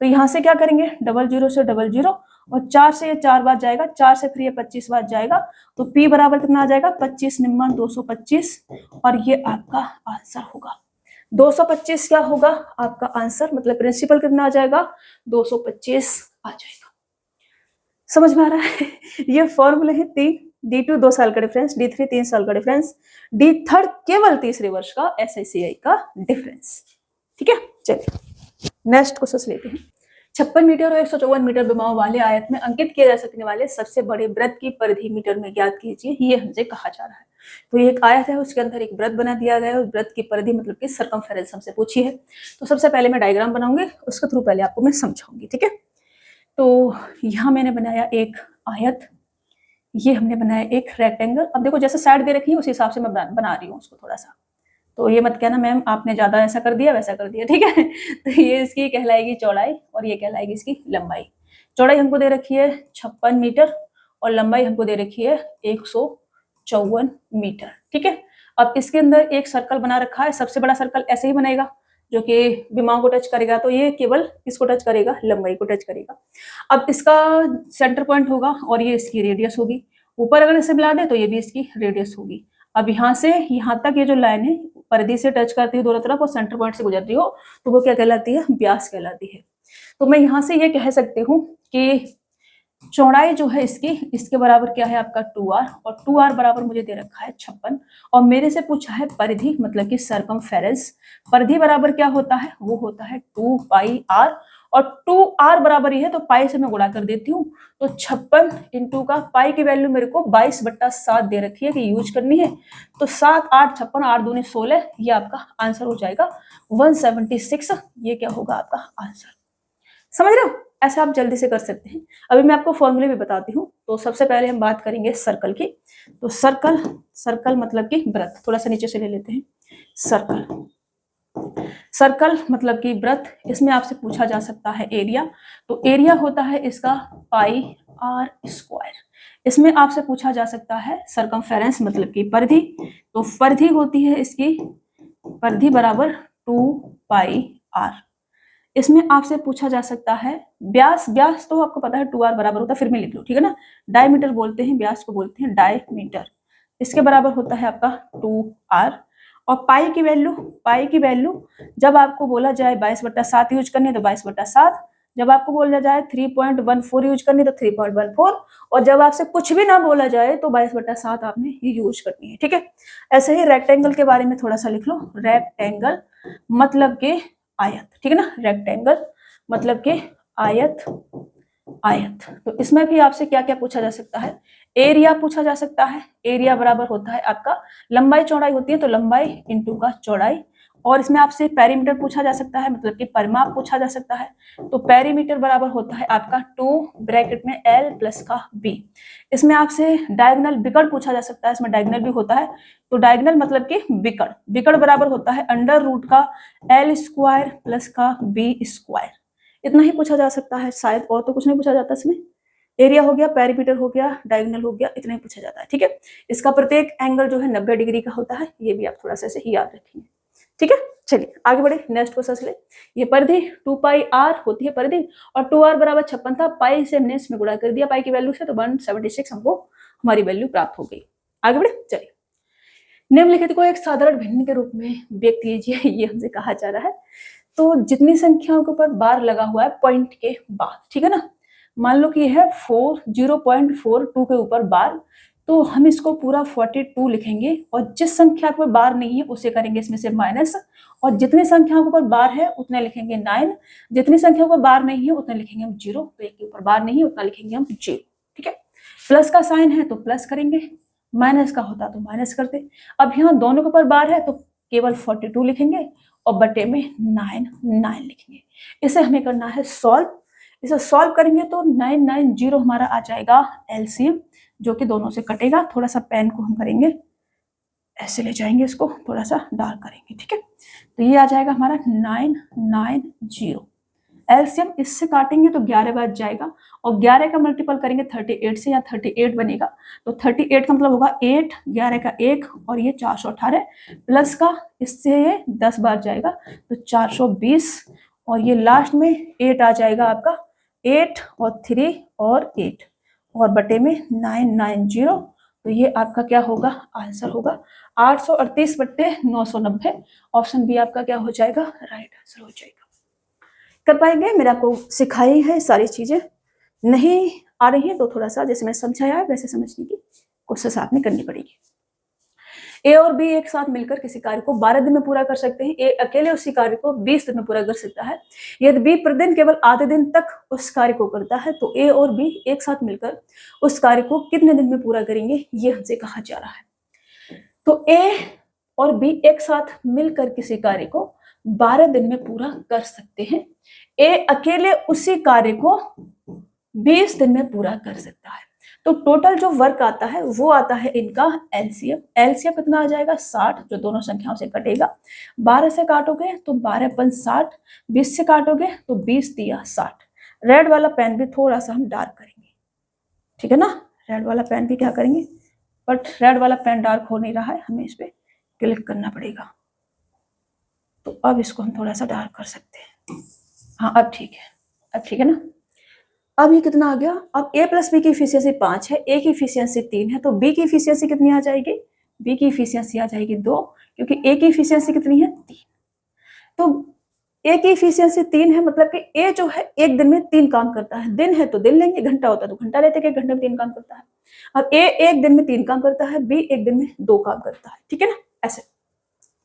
तो यहाँ से क्या करेंगे, 00 से 00 और 4 से ये 4 बार जाएगा, 4 से फिर ये 25 बार जाएगा, तो P बराबर कितना आ जाएगा, 25 निम्न 225, और ये आपका आंसर होगा 225। क्या होगा आपका आंसर, मतलब प्रिंसिपल कितना आ जाएगा, 225 आ जाएगा। समझ में आ रहा है। ये फॉर्मूले हैं 3 D2 2 साल का डिफरेंस, D3 3 साल का डिफरेंस, D3 केवल तीसरे वर्ष का SICI का डिफरेंस। ठीक है, चलिए नेक्स्ट क्वेश्चन लेते हैं। 56 मीटर और 154 मीटर विमाओं वाले आयत में अंकित किए जा सकने वाले सबसे बड़े वृत्त की परिधि मीटर में ज्ञात कीजिए, ये हमसे कहा जा रहा है। तो ये एक आयत है, उसके अंदर एक वृत्त बना दिया गया है, उस वृत्त की परिधि मतलब कि सर्कमफेरेंस हमसे पूछी है। तो सबसे पहले मैं डायग्राम बनाऊंगी, उसके थ्रू पहले आपको मैं समझाऊंगी। ठीक है, तो यहाँ मैंने बनाया एक आयत, ये हमने बनाया एक रेक्टेंगल। अब देखो जैसे साइड दे रखी है उस हिसाब से मैं बना रही हूँ उसको थोड़ा सा, तो ये मत कहना मैम आपने ज्यादा ऐसा कर दिया वैसा कर दिया। ठीक है, तो ये इसकी कहलाएगी चौड़ाई और ये कहलाएगी इसकी लंबाई। चौड़ाई हमको दे रखी है 56 मीटर और लंबाई हमको दे रखी है 154 मीटर। ठीक है, अब इसके अंदर एक सर्कल बना रखा है, सबसे बड़ा सर्कल ऐसे ही बनेगा जो कि विमाओं को टच करेगा, तो ये केवल किसको टच करेगा, लंबाई को टच करेगा। अब इसका सेंटर पॉइंट होगा और ये इसकी रेडियस होगी, ऊपर अगर इसे मिला दे तो ये भी इसकी रेडियस होगी। अब यहाँ से यहाँ तक ये जो लाइन है परिधि से टच करती है दोनों तरफ और सेंटर पॉइंट से गुजरती हो तो वो क्या कहलाती है, व्यास कहलाती है। तो मैं यहाँ से ये कह सकती हूँ कि चौड़ाई जो है इसकी, इसके बराबर क्या है आपका 2r, और 2r बराबर मुझे दे रखा है 56 और मेरे से पूछा है परिधि मतलब कि सर्कमफेरेंस। परिधि बराबर क्या होता है, वो होता है 2 पाई r और 2r बराबर ही है तो पाई से मैं गुणा कर देती हूँ। तो 56 इंटू का पाई की वैल्यू मेरे को 22/7 दे रखी है कि यूज करनी है, तो 7 8 56 8 दूनी 16, ये आपका आंसर हो जाएगा 176। ये क्या होगा आपका आंसर, समझ रहे हो? ऐसा आप जल्दी से कर सकते हैं। अभी मैं आपको फॉर्मूले भी बताती हूँ। तो सबसे पहले हम बात करेंगे सर्कल की। तो सर्कल, सर्कल मतलब कि वृत्त, थोड़ा सा नीचे से ले लेते हैं। सर्कल, सर्कल मतलब कि वृत्त, इसमें आपसे पूछा जा सकता है एरिया। तो एरिया होता है इसका पाई r स्क्वायर। इसमें आपसे पूछा जा सकता है सर्कमफेरेंस मतलब कि परिधि। तो परिधि होती है इसकी, परिधि बराबर 2 पाई r। इसमें आपसे पूछा जा सकता है व्यास, व्यास तो आपको पता है 2r बराबर होता है, फिर मैं लिख लूं, ठीक है ना। डायमीटर बोलते हैं, व्यास को बोलते हैं डायमीटर। इसके बराबर होता है आपका 2r। और पाई की वैल्यू, पाई की वैल्यू जब आपको बोला जाए 22/7 यूज करनी है तो 22/7, जब आपको बोला जाए 3.14 यूज करनी है तो 3.14, और जब आपसे कुछ भी ना बोला जाए तो 22/7 आपने ही यूज करनी है। ठीक है, ऐसे ही रेक्टेंगल के बारे में थोड़ा सा लिख लो। रेक्टेंगल मतलब के आयत, ठीक है ना, रेक्टेंगल मतलब के आयत, आयत। तो इसमें भी आपसे क्या क्या पूछा जा सकता है, एरिया पूछा जा सकता है। एरिया बराबर होता है आपका, लंबाई चौड़ाई होती है तो लंबाई इंटू का चौड़ाई। और इसमें आपसे पेरीमीटर पूछा जा सकता है मतलब कि परिमाप पूछा जा सकता है। तो पेरीमीटर बराबर होता है आपका 2 ब्रैकेट में l प्लस का b। इसमें आपसे डायगोनल विकर्ण पूछा जा सकता है, इसमें डायगोनल भी होता है। तो डायगोनल मतलब कि विकर्ण, विकर्ण बराबर होता है अंडर रूट का l स्क्वायर प्लस का b स्क्वायर। इतना ही पूछा जा सकता है शायद, और तो कुछ नहीं पूछा जाता इसमें। एरिया हो गया, पेरीमीटर हो गया, डायगोनल हो गया, इतना ही पूछा जाता है। ठीक है, इसका प्रत्येक एंगल जो है 90 डिग्री का होता है, ये भी आप थोड़ा सा ऐसे ही याद रखेंगे। ठीक है, चलिए आगे बढ़े, नेक्स्ट क्वेश्चन ले। ये परिधि 2 पाई r होती है परिधि, और 2r बराबर 56 था, पाई से हमने इसमें गुणा कर दिया पाई की वैल्यू से, तो 176 हमको हमारी वैल्यू प्राप्त हो गई। आगे बढ़े, चलिए। निम्नलिखित को एक साधारण भिन्न के रूप में व्यक्त कीजिए, ये हमसे कहा जा रहा है। तो जितनी संख्याओं के ऊपर बार लगा हुआ है पॉइंट के बाद, ठीक है ना, मान लो कि यह है 0.42 के ऊपर बार, तो हम इसको पूरा 42 लिखेंगे, और जिस संख्या के ऊपर बार नहीं है उसे करेंगे इसमें से माइनस, और जितनी संख्याओं के ऊपर बार है उतने लिखेंगे 9, जितनी संख्या के ऊपर बार नहीं है उतने लिखेंगे हम 0, तो एक के ऊपर बार नहीं है उतना लिखेंगे हम 0। ठीक है, प्लस का साइन है तो प्लस करेंगे, माइनस का होता तो माइनस करते। अब यहाँ दोनों के ऊपर बार है तो केवल 42 लिखेंगे और बटे में 9 लिखेंगे। इसे हमें करना है सॉल्व। इसे सॉल्व करेंगे तो 990 हमारा आ जाएगा एलसीएम, जो कि दोनों से कटेगा। थोड़ा सा पेन को हम करेंगे ऐसे, ले जाएंगे इसको थोड़ा सा डार्क करेंगे। ठीक है, तो ये आ जाएगा हमारा 990। एलसीएम इससे काटेंगे तो 11 बच जाएगा, और 11 का मल्टीपल करेंगे 38 से, या 38 बनेगा। तो 38 का मतलब होगा 8, 11 का 1 और ये 418, प्लस का इससे ये 10 बार जाएगा तो 420, और ये लास्ट में 8 आ जाएगा आपका, 8 और 3 और 8 और बटे में 990। तो ये आपका क्या होगा, आंसर होगा 838/990। ऑप्शन बी आपका क्या हो जाएगा, राइट आंसर हो जाएगा। कर पाएंगे, मेरे आपको सिखाई है सारी चीजें, नहीं आ रही है तो थोड़ा सा जैसे मैं समझाया है वैसे समझने की कोशिश आपने करनी पड़ेगी। ए और बी एक साथ मिलकर किसी कार्य को 12 दिन में पूरा कर सकते हैं। ए अकेले उसी कार्य को 20 दिन में पूरा कर सकता है। यदि बी प्रतिदिन केवल आधे दिन तक उस कार्य को करता है तो ए और बी एक साथ मिलकर उस कार्य को कितने दिन में पूरा करेंगे, ये हमसे कहा जा रहा है। तो ए और बी एक साथ मिलकर किसी कार्य को 12 दिन में पूरा कर सकते हैं। ए अकेले उसी कार्य को 20 दिन में पूरा कर सकता है। तो टोटल जो वर्क आता है वो आता है इनका एलसीएम। एलसीएम कितना आ जाएगा 60, जो दोनों संख्याओं से कटेगा। 12 से काटोगे तो 12 पन 60, 20 से काटोगे तो 20 दिया 60। रेड वाला पेन भी थोड़ा सा हम डार्क करेंगे, ठीक है ना। रेड वाला पेन भी क्या करेंगे, बट रेड वाला पेन डार्क हो नहीं रहा है, हमें इस पर क्लिक करना पड़ेगा। तो अब इसको हम थोड़ा सा डार्क कर सकते हैं। हाँ अब ठीक है, अब ठीक है ना। अब ये कितना आ गया, अब a प्लस बी की इफिशियंसी 5 है, a की इफिशियंसी 3 है, तो b की इफिशियंसी कितनी आ जाएगी, b की इफिशियंसी आ जाएगी 2, क्योंकि a की इफिशियंसी कितनी है 3। तो a की इफिशियंसी 3 है, मतलब कि a जो है एक दिन में 3 काम करता है। दिन है तो दिन लेंगे, घंटा होता है तो घंटा लेते हैं, एक घंटे में 3 काम करता है। अब a एक दिन में 3 काम करता है, b एक दिन में 2 काम करता है, ठीक है ना, ऐसे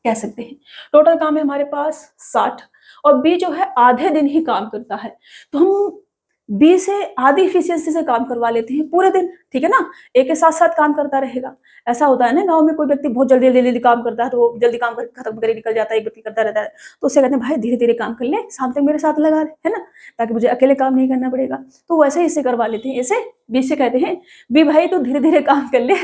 कह सकते हैं। टोटल काम है हमारे पास 60 और b जो है आधे दिन ही काम करता है, तो हम बी से आधी इफिशियंसी से काम करवा लेते हैं पूरे दिन, ठीक है ना। एक के साथ साथ काम करता रहेगा। ऐसा होता है ना गांव में, कोई व्यक्ति बहुत जल्दी जल्दी काम करता है तो वो जल्दी काम करके खत्म करे निकल जाता है, एक व्यक्ति करता रहता है, तो उससे कहते हैं भाई धीरे धीरे काम कर ले, शाम तक मेरे साथ लगा रहे, है ना, ताकि मुझे अकेले काम नहीं करना पड़ेगा। तो वैसे ही इससे करवा लेते हैं। इसे बी से कहते हैं बी भाई तू धीरे धीरे काम कर ले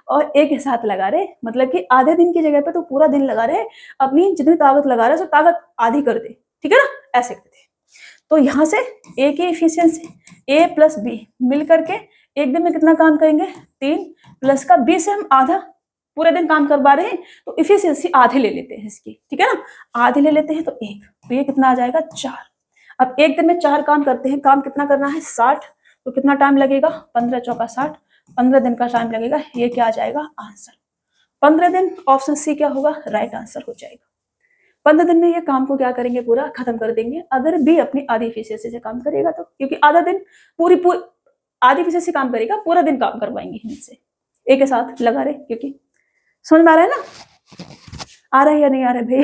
और एक के साथ लगा रहे, मतलब कि आधे दिन की जगह पे तो पूरा दिन लगा रहे, अपनी जितनी ताकत लगा रहे तो ताकत आधी कर दे, ठीक है ना, ऐसे करते हैं। तो यहाँ से ए की इफिशियंसी ए प्लस बी मिल करके एक दिन में कितना काम करेंगे 3, प्लस का बी से हम आधा पूरे दिन काम करवा रहे हैं, तो इफिशियंसी आधे ले लेते हैं इसकी, ठीक है ना, आधे ले लेते हैं तो 1, तो ये कितना आ जाएगा 4। अब एक दिन में 4 काम करते हैं, काम कितना करना है 60, तो कितना टाइम लगेगा 15 चौका 60, 15 दिन का टाइम लगेगा। ये क्या आ जाएगा आंसर 15 दिन, ऑप्शन सी क्या होगा राइट आंसर हो जाएगा। 15 दिन में ये काम को क्या करेंगे पूरा खत्म कर देंगे, अगर बी अपनी आधी इफिशियंसी से काम करेगा तो, क्योंकि आधा दिन पूरी आधी इफिशियंसी काम करेगा, पूरा दिन काम करवाएंगे इनसे एक के साथ लगा रहे। क्योंकि समझ में आ रहा है ना, आ रहा है या नहीं आ रहा है भाई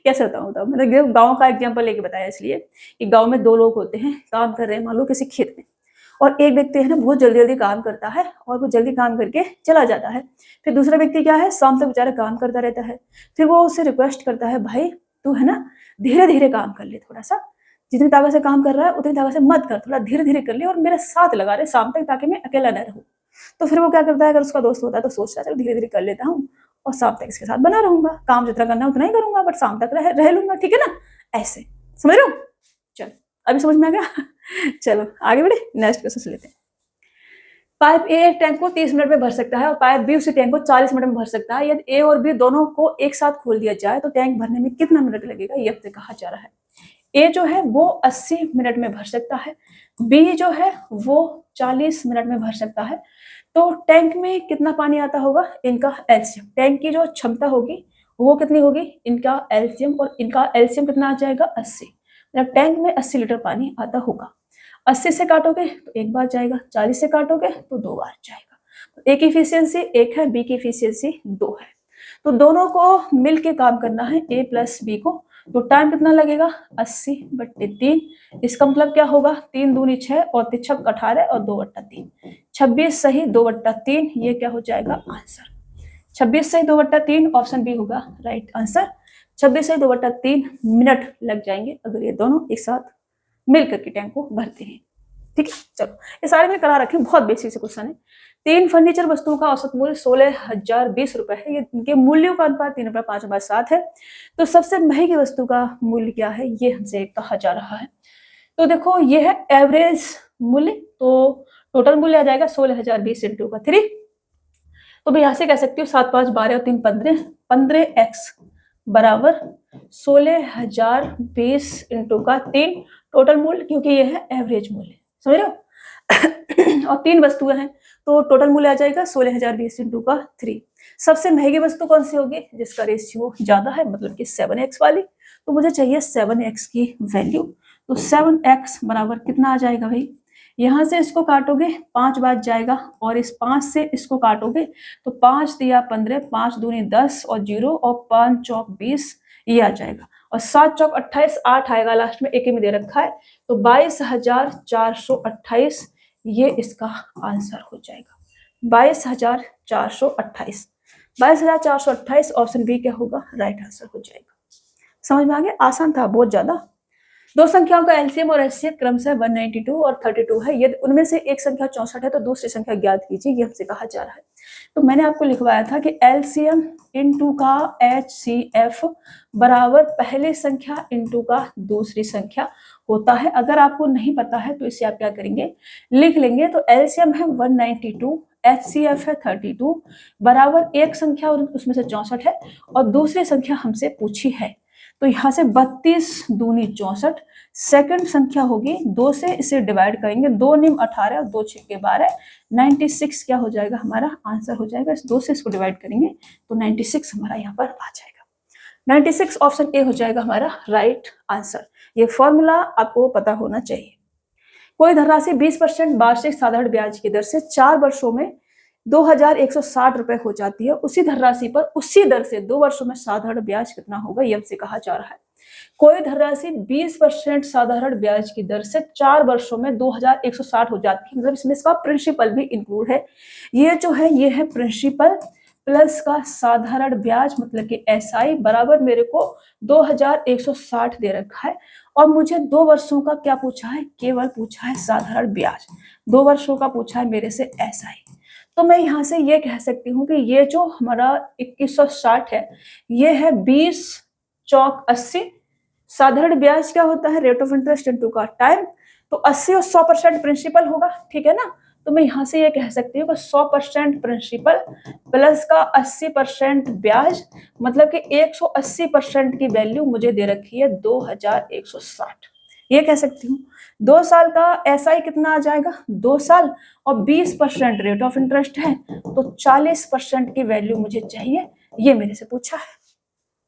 कैसे बताऊँ मैंने गाँव का एग्जाम्पल लेके बताया, इसलिए कि गाँव में 2 लोग होते हैं, काम कर रहे हैं मान लो किसी खेत में, और एक व्यक्ति है ना बहुत जल्दी जल्दी काम करता है और वो जल्दी काम करके चला जाता है। फिर दूसरा व्यक्ति क्या है शाम तक बेचारा काम करता रहता है। फिर वो उससे रिक्वेस्ट करता है भाई तू है ना धीरे धीरे काम कर ले, थोड़ा सा जितनी ताकत से काम कर रहा है उतनी ताकत से मत कर, थोड़ा धीरे धीरे कर ले और मेरे साथ लगा रहे शाम तक, ताकि मैं अकेला न रहूँ। तो फिर वो क्या करता है, अगर उसका दोस्त होता है तो सोचता है चलो धीरे धीरे कर लेता हूँ और शाम तक इसके साथ बना रहूंगा, काम जितना करना है उतना ही करूंगा बट शाम तक रह लूंगा, ठीक है ना, ऐसे समझ रहे हो। चलो अभी समझ में आ गया चलो आगे बढ़े, नेक्स्ट क्वेश्चन लेते हैं। पाइप ए एक टैंक को 30 मिनट में भर सकता है और पाइप बी उसी टैंक को 40 मिनट में भर सकता है। यदि ए और बी दोनों को एक साथ खोल दिया जाए तो टैंक भरने में कितना मिनट लगेगा, ये आपसे कहा जा रहा है। ए जो है वो 80 मिनट में भर सकता है, बी जो है वो 40 मिनट में भर सकता है। तो टैंक में कितना पानी आता होगा, इनका एलसीएम, टैंक की जो क्षमता होगी वो कितनी होगी, इनका एलसीएम, और इनका एलसीएम कितना आ जाएगा 80, मतलब टैंक में 80 लीटर पानी आता होगा। 80 से काटोगे तो 1 बार जाएगा, 40 से काटोगे तो 2 बार जाएगा। तो ए की इफिशियंसी 1 है, बी की इफिशियंसी 2 है, तो दोनों को मिल के काम करना है ए प्लस बी को। तो टाइम कितना लगेगा 80/3, इसका मतलब क्या होगा 3 दूनी 6 और 3 18 और 2/3, 26 सही 2/3, ये क्या हो जाएगा आंसर। 26 सही 2/3 ऑप्शन बी होगा राइट आंसर। 26 सही 2/3 मिनट लग जाएंगे अगर ये दोनों एक साथ मिल करके टैंक को भरते हैं, ठीक है। चलो ये सारे में करा रखे, बहुत बेसिक से क्वेश्चन है। 3 फर्नीचर वस्तुओं का औसत मूल्य 16,020 रुपए है, ये इनके मूल्यों का अनुपात 3 रुपये 5 रुपये 7 है। तो सबसे महंगी वस्तु का मूल्य क्या है, ये हमसे कहा जा रहा है। तो देखो ये है एवरेज मूल्य, तो टोटल मूल्य आ जाएगा 16,020 इंटू का 3। तो मैं यहाँ से कह सकती हूँ 7 5 12 और 3 15, 15x बराबर 16,020 इंटू का 3 टोटल मूल्य, क्योंकि ये है एवरेज मूल्य, समझ रहे हो और 3 वस्तुएं हैं तो टोटल मूल्य आ जाएगा 16,020 इंटू का 3। सबसे महंगी वस्तु कौन सी होगी, जिसका रेशियो ज्यादा है, मतलब कि 7x वाली, तो मुझे चाहिए 7x की वैल्यू। तो 7x बराबर कितना आ जाएगा भाई, यहाँ से इसको काटोगे 5 बार जाएगा और इस 5 से इसको काटोगे तो 5 दिया 15, 5 दूनी 10 और 0 और 5 चौक 20, ये आ जाएगा। और 7 चौक 28, 8 आएगा लास्ट में, एक ही में दे रखा है, तो 22,428 ये इसका आंसर हो जाएगा। 22,428, 22,428 ऑप्शन बी क्या होगा, राइट आंसर हो जाएगा। समझ में आ गया, आसान था बहुत ज्यादा। दो संख्याओं का एलसीएम और एचसीएफ क्रमशः 192 और 32 है। यदि उनमें से एक संख्या 64 है तो दूसरी संख्या ज्ञात कीजिए, ये हमसे कहा जा रहा है। तो मैंने आपको लिखवाया था कि एलसीएम इनटू का एचसीएफ बराबर पहली संख्या इनटू का दूसरी संख्या होता है। अगर आपको नहीं पता है तो इसे आप क्या करेंगे, लिख लेंगे। तो एलसीएम है 192, एचसीएफ है 32, बराबर एक संख्या और उसमें से 64 है और दूसरी संख्या हमसे पूछी है। तो यहाँ से 32 दूनी 64, सेकंड संख्या होगी 2 से इसे डिवाइड करेंगे, 2 निम 18 और 2 छिक्के 12, 96 क्या हो जाएगा, हमारा आंसर हो जाएगा। इस 2 से इसको डिवाइड करेंगे तो 96 हमारा यहाँ पर आ जाएगा। 96 ऑप्शन ए हो जाएगा हमारा राइट आंसर। ये फॉर्मूला आपको पता होना चाहिए। कोई धनराशि 20% वार्षिक साधारण ब्याज की दर से 4 वर्षों में 2,160 रुपए हो जाती है। उसी धनराशि पर उसी दर से 2 वर्षों में साधारण ब्याज कितना होगा, ये हमसे कहा जा रहा है। कोई धनराशि 20% साधारण ब्याज की दर से 4 वर्षों में 2,160 हो जाती है, मतलब इसमें इसका प्रिंसिपल भी इंक्लूड है। ये जो है ये है प्रिंसिपल प्लस का साधारण ब्याज, मतलब कि एसआई बराबर मेरे को 2,160 दे रखा है और मुझे 2 वर्षों का क्या पूछा है, केवल पूछा है साधारण ब्याज। 2 वर्षों का पूछा है मेरे से एसआई। तो मैं यहाँ से ये कह सकती हूँ कि ये जो हमारा 2160 है, ये है 20 चौक 80। साधारण ब्याज क्या होता है, रेट ऑफ इंटरेस्ट इनटू का टाइम। तो 80 और 100% प्रिंसिपल होगा, ठीक है ना। तो मैं यहाँ से ये कह सकती हूँ कि 100% प्रिंसिपल प्लस का 80% ब्याज, मतलब कि 180% की वैल्यू मुझे दे रखी है 2,160, ये कह सकती हूँ। 2 साल का एसआई कितना आ जाएगा, 2 साल और 20% रेट ऑफ इंटरेस्ट है, तो 40% की वैल्यू मुझे चाहिए, ये मेरे से पूछा है।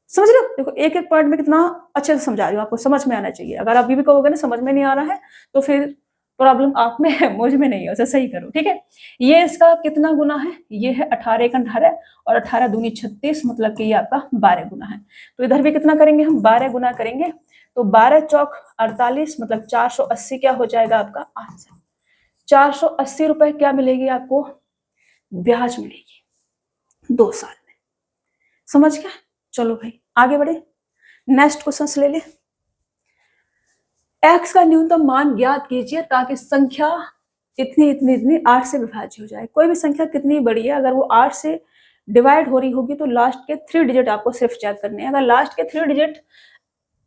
समझ रहे हो, देखो एक एक पॉइंट में कितना अच्छे से समझा रही हूँ, आपको समझ में आना चाहिए। अगर आप भी कहोगे ना समझ में नहीं आ रहा है तो फिर प्रॉब्लम आप में है, मुझ में नहीं है, उसे सही करो, ठीक है। ये इसका कितना गुना है, ये है 18 एक 18 और 18 दूनी 36, मतलब कि ये आपका 12 गुना है। तो इधर भी कितना करेंगे हम, 12 गुना करेंगे, तो 12 चौक 48, मतलब 480 क्या हो जाएगा आपका आंसर। 480 रुपए क्या मिलेगी आपको, ब्याज मिलेगी 2 साल में। समझ गया, चलो भाई आगे बढ़े, नेक्स्ट क्वेश्चन ले ले। x का न्यूनतम मान ज्ञात कीजिए ताकि संख्या इतनी इतनी इतनी 8 से विभाज्य हो जाए। कोई भी संख्या कितनी बड़ी है, अगर वो 8 से डिवाइड हो रही होगी तो लास्ट के 3 डिजिट आपको सिर्फ चेक करने हैं। अगर लास्ट के 3 डिजिट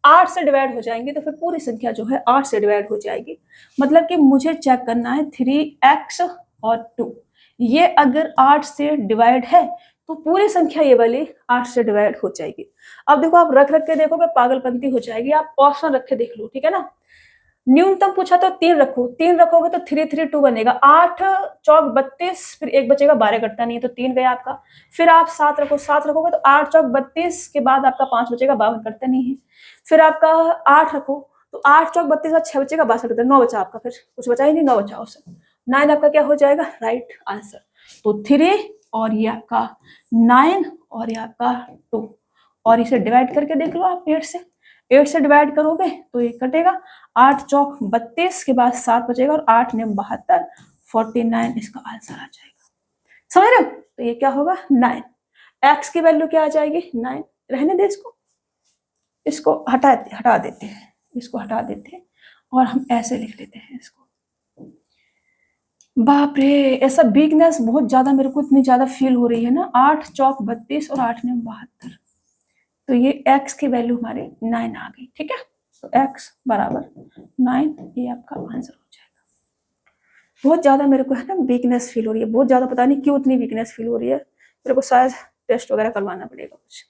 8 से डिवाइड हो जाएंगे तो फिर पूरी संख्या जो है 8 से डिवाइड हो जाएगी। मतलब कि मुझे चेक करना है 3x और 2, ये अगर 8 से डिवाइड है तो पूरी संख्या ये वाली 8 से डिवाइड हो जाएगी। अब देखो आप रख रख के देखोगे पागलपंती हो जाएगी, आप ऑप्शन रख के देख लो, ठीक है ना। न्यूनतम पूछा तो 3 रखो, 3 रखोगे तो 3 3 2 बनेगा, 8 चौक 32, फिर 1 बचेगा, 12 कटता नहीं है तो 3 गया आपका। फिर आप 7 रखो, 7 रखोगे तो 8 चौक 32 के बाद आपका 5 बचेगा, 52 कटता नहीं है। फिर आपका 8 रखो तो 8 चौक 32 का 6 बचेगा, 62 कटता है, 9 बचा आपका, फिर कुछ बचा ही नहीं, 9 बचा ऑप्शन 9 आपका क्या हो जाएगा, राइट आंसर। तो 3 और ये आपका 9 और ये आपका 2, और इसे डिवाइड करके देख लो आप 8 से। 8 से डिवाइड करोगे तो ये कटेगा, 8 चौक 32 के बाद 7 बचेगा और 8 नियम 72, 49 इसका आंसर आ जाएगा। समझ रहे हो, तो ये क्या होगा 9। x की वैल्यू क्या आ जाएगी 9, रहने दे इसको हटा देते हैं, इसको हटा देते हैं और हम ऐसे लिख लेते हैं इसको। बाप रे, ऐसा वीकनेस बहुत ज्यादा मेरे को इतनी ज्यादा फील हो रही है ना। 8 चौक 32 और 8 नियम 72, तो ये x की वैल्यू हमारे 9 आ गई, ठीक है। तो x बराबर 9, ये आपका आंसर हो जाएगा। बहुत ज्यादा मेरे को है ना वीकनेस फील हो रही है, बहुत ज्यादा, पता नहीं क्यों इतनी वीकनेस फील हो रही है, मेरे को शायद टेस्ट वगैरह करवाना पड़ेगा कुछ।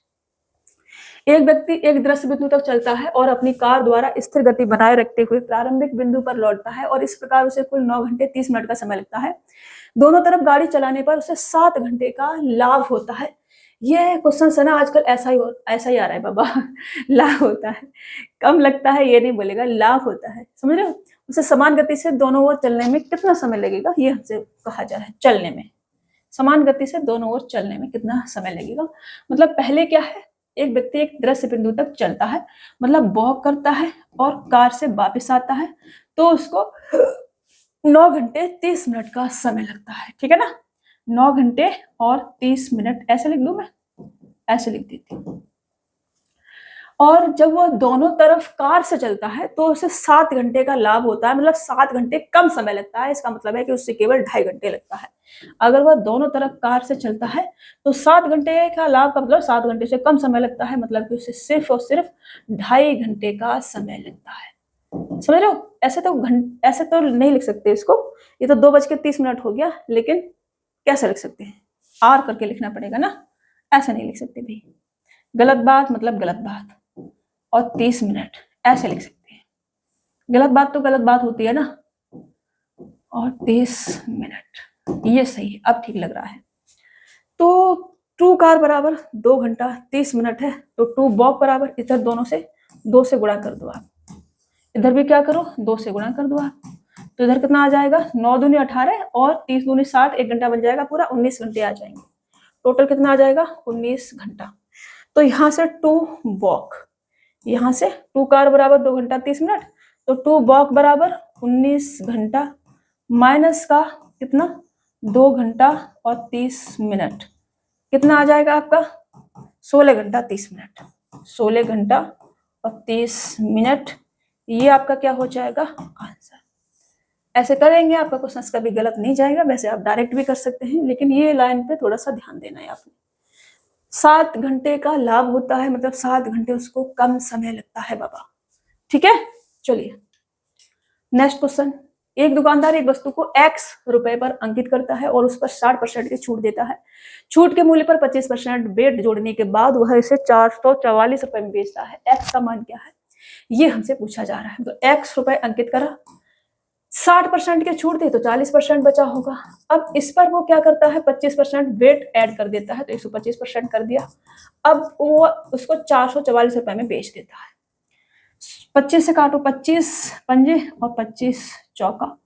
एक व्यक्ति एक दृश्य बिंदु तक चलता है और अपनी कार द्वारा स्थिर गति बनाए रखते हुए प्रारंभिक बिंदु पर लौटता है और इस प्रकार उसे कुल 9 घंटे 30 मिनट का समय लगता है। दोनों तरफ गाड़ी चलाने पर उसे 7 घंटे का लाभ होता है। ये क्वेश्चन है ना आजकल ऐसा ही आ रहा है बाबा। लाभ होता है, कम लगता है ये नहीं बोलेगा, लाभ होता है, समझ रहे हो। उसे समान गति से दोनों ओर चलने में कितना समय लगेगा, ये हमसे कहा जा रहा है। चलने में, समान गति से दोनों ओर चलने में कितना समय लगेगा। मतलब पहले क्या है, एक व्यक्ति एक दृश्य बिंदु तक चलता है, मतलब वॉक करता है और कार से वापस आता है, तो उसको 9 घंटे 30 मिनट का समय लगता है। ठीक है ना, 9 घंटे और 30 मिनट, ऐसे लिख दूं मैं, ऐसे लिख देती हूँ। और जब वो दोनों तरफ कार से चलता है तो उसे 7 घंटे का लाभ होता है, मतलब 7 घंटे कम समय लगता है। इसका मतलब है कि उससे केवल 2.5 घंटे लगता है। अगर वह दोनों तरफ कार से चलता है तो 7 घंटे का लाभ का मतलब 7 घंटे से कम समय लगता है, मतलब कि उसे सिर्फ और सिर्फ 2.5 घंटे का समय लगता है। समझ रहे हो, ऐसे तो नहीं लिख सकते इसको, ये तो 2:30 हो गया, लेकिन कैसे लिख सकते हैं, आर करके लिखना पड़ेगा ना, ऐसे नहीं लिख सकते भाई। गलत बात मतलब गलत बात, और 30 मिनट ऐसे लिख सकते हैं। गलत बात तो गलत बात होती है ना, और 30 मिनट ये सही है, अब ठीक लग रहा है। तो 2 कार बराबर 2 घंटा 30 मिनट है, तो 2 वॉक बराबर इधर दोनों से 2 से गुणा कर दो आप, इधर भी क्या करो 2 से गुणा कर दो आप, तो इधर कितना आ जाएगा 9 दूनी 18 और 30 दूनी 60, 1 घंटा बन जाएगा पूरा, 19 घंटे आ जाएंगे। टोटल कितना आ जाएगा 19 घंटा। तो यहाँ से 2 वॉक, यहाँ से 2 कार बराबर 2 घंटा 30 मिनट, तो 2 वॉक बराबर 19 घंटा माइनस का कितना 2 घंटा और 30 मिनट, कितना आ जाएगा आपका 16 घंटा 30 मिनट, 16 घंटा और 30 मिनट, ये आपका क्या हो जाएगा आंसर। ऐसे करेंगे आपका क्वेश्चन कभी गलत नहीं जाएगा। वैसे आप डायरेक्ट भी कर सकते हैं, लेकिन ये लाइन पे थोड़ा सा ध्यान देना है आपने। 7 घंटे का लाभ होता है, मतलब 7 घंटे उसको कम समय लगता है बाबा। ठीक है, चलिए नेक्स्ट क्वेश्चन। एक दुकानदार एक वस्तु को x रुपए पर अंकित करता है और उस पर 60% की छूट देता है। छूट के मूल्य पर 25% वेट जोड़ने के बाद वह इसे 444 रुपए में बेचता है। x का मान क्या है, ये हमसे पूछा जा रहा है। तो x रुपए अंकित करा, 60% की छूट दी तो 40% बचा होगा। अब इस पर वो क्या करता है 25% वेट ऐड कर देता है, तो 125% कर दिया। अब वो उसको 444 रुपए में बेच देता है। 25 से काटो 25 पंजे और 25 चौका,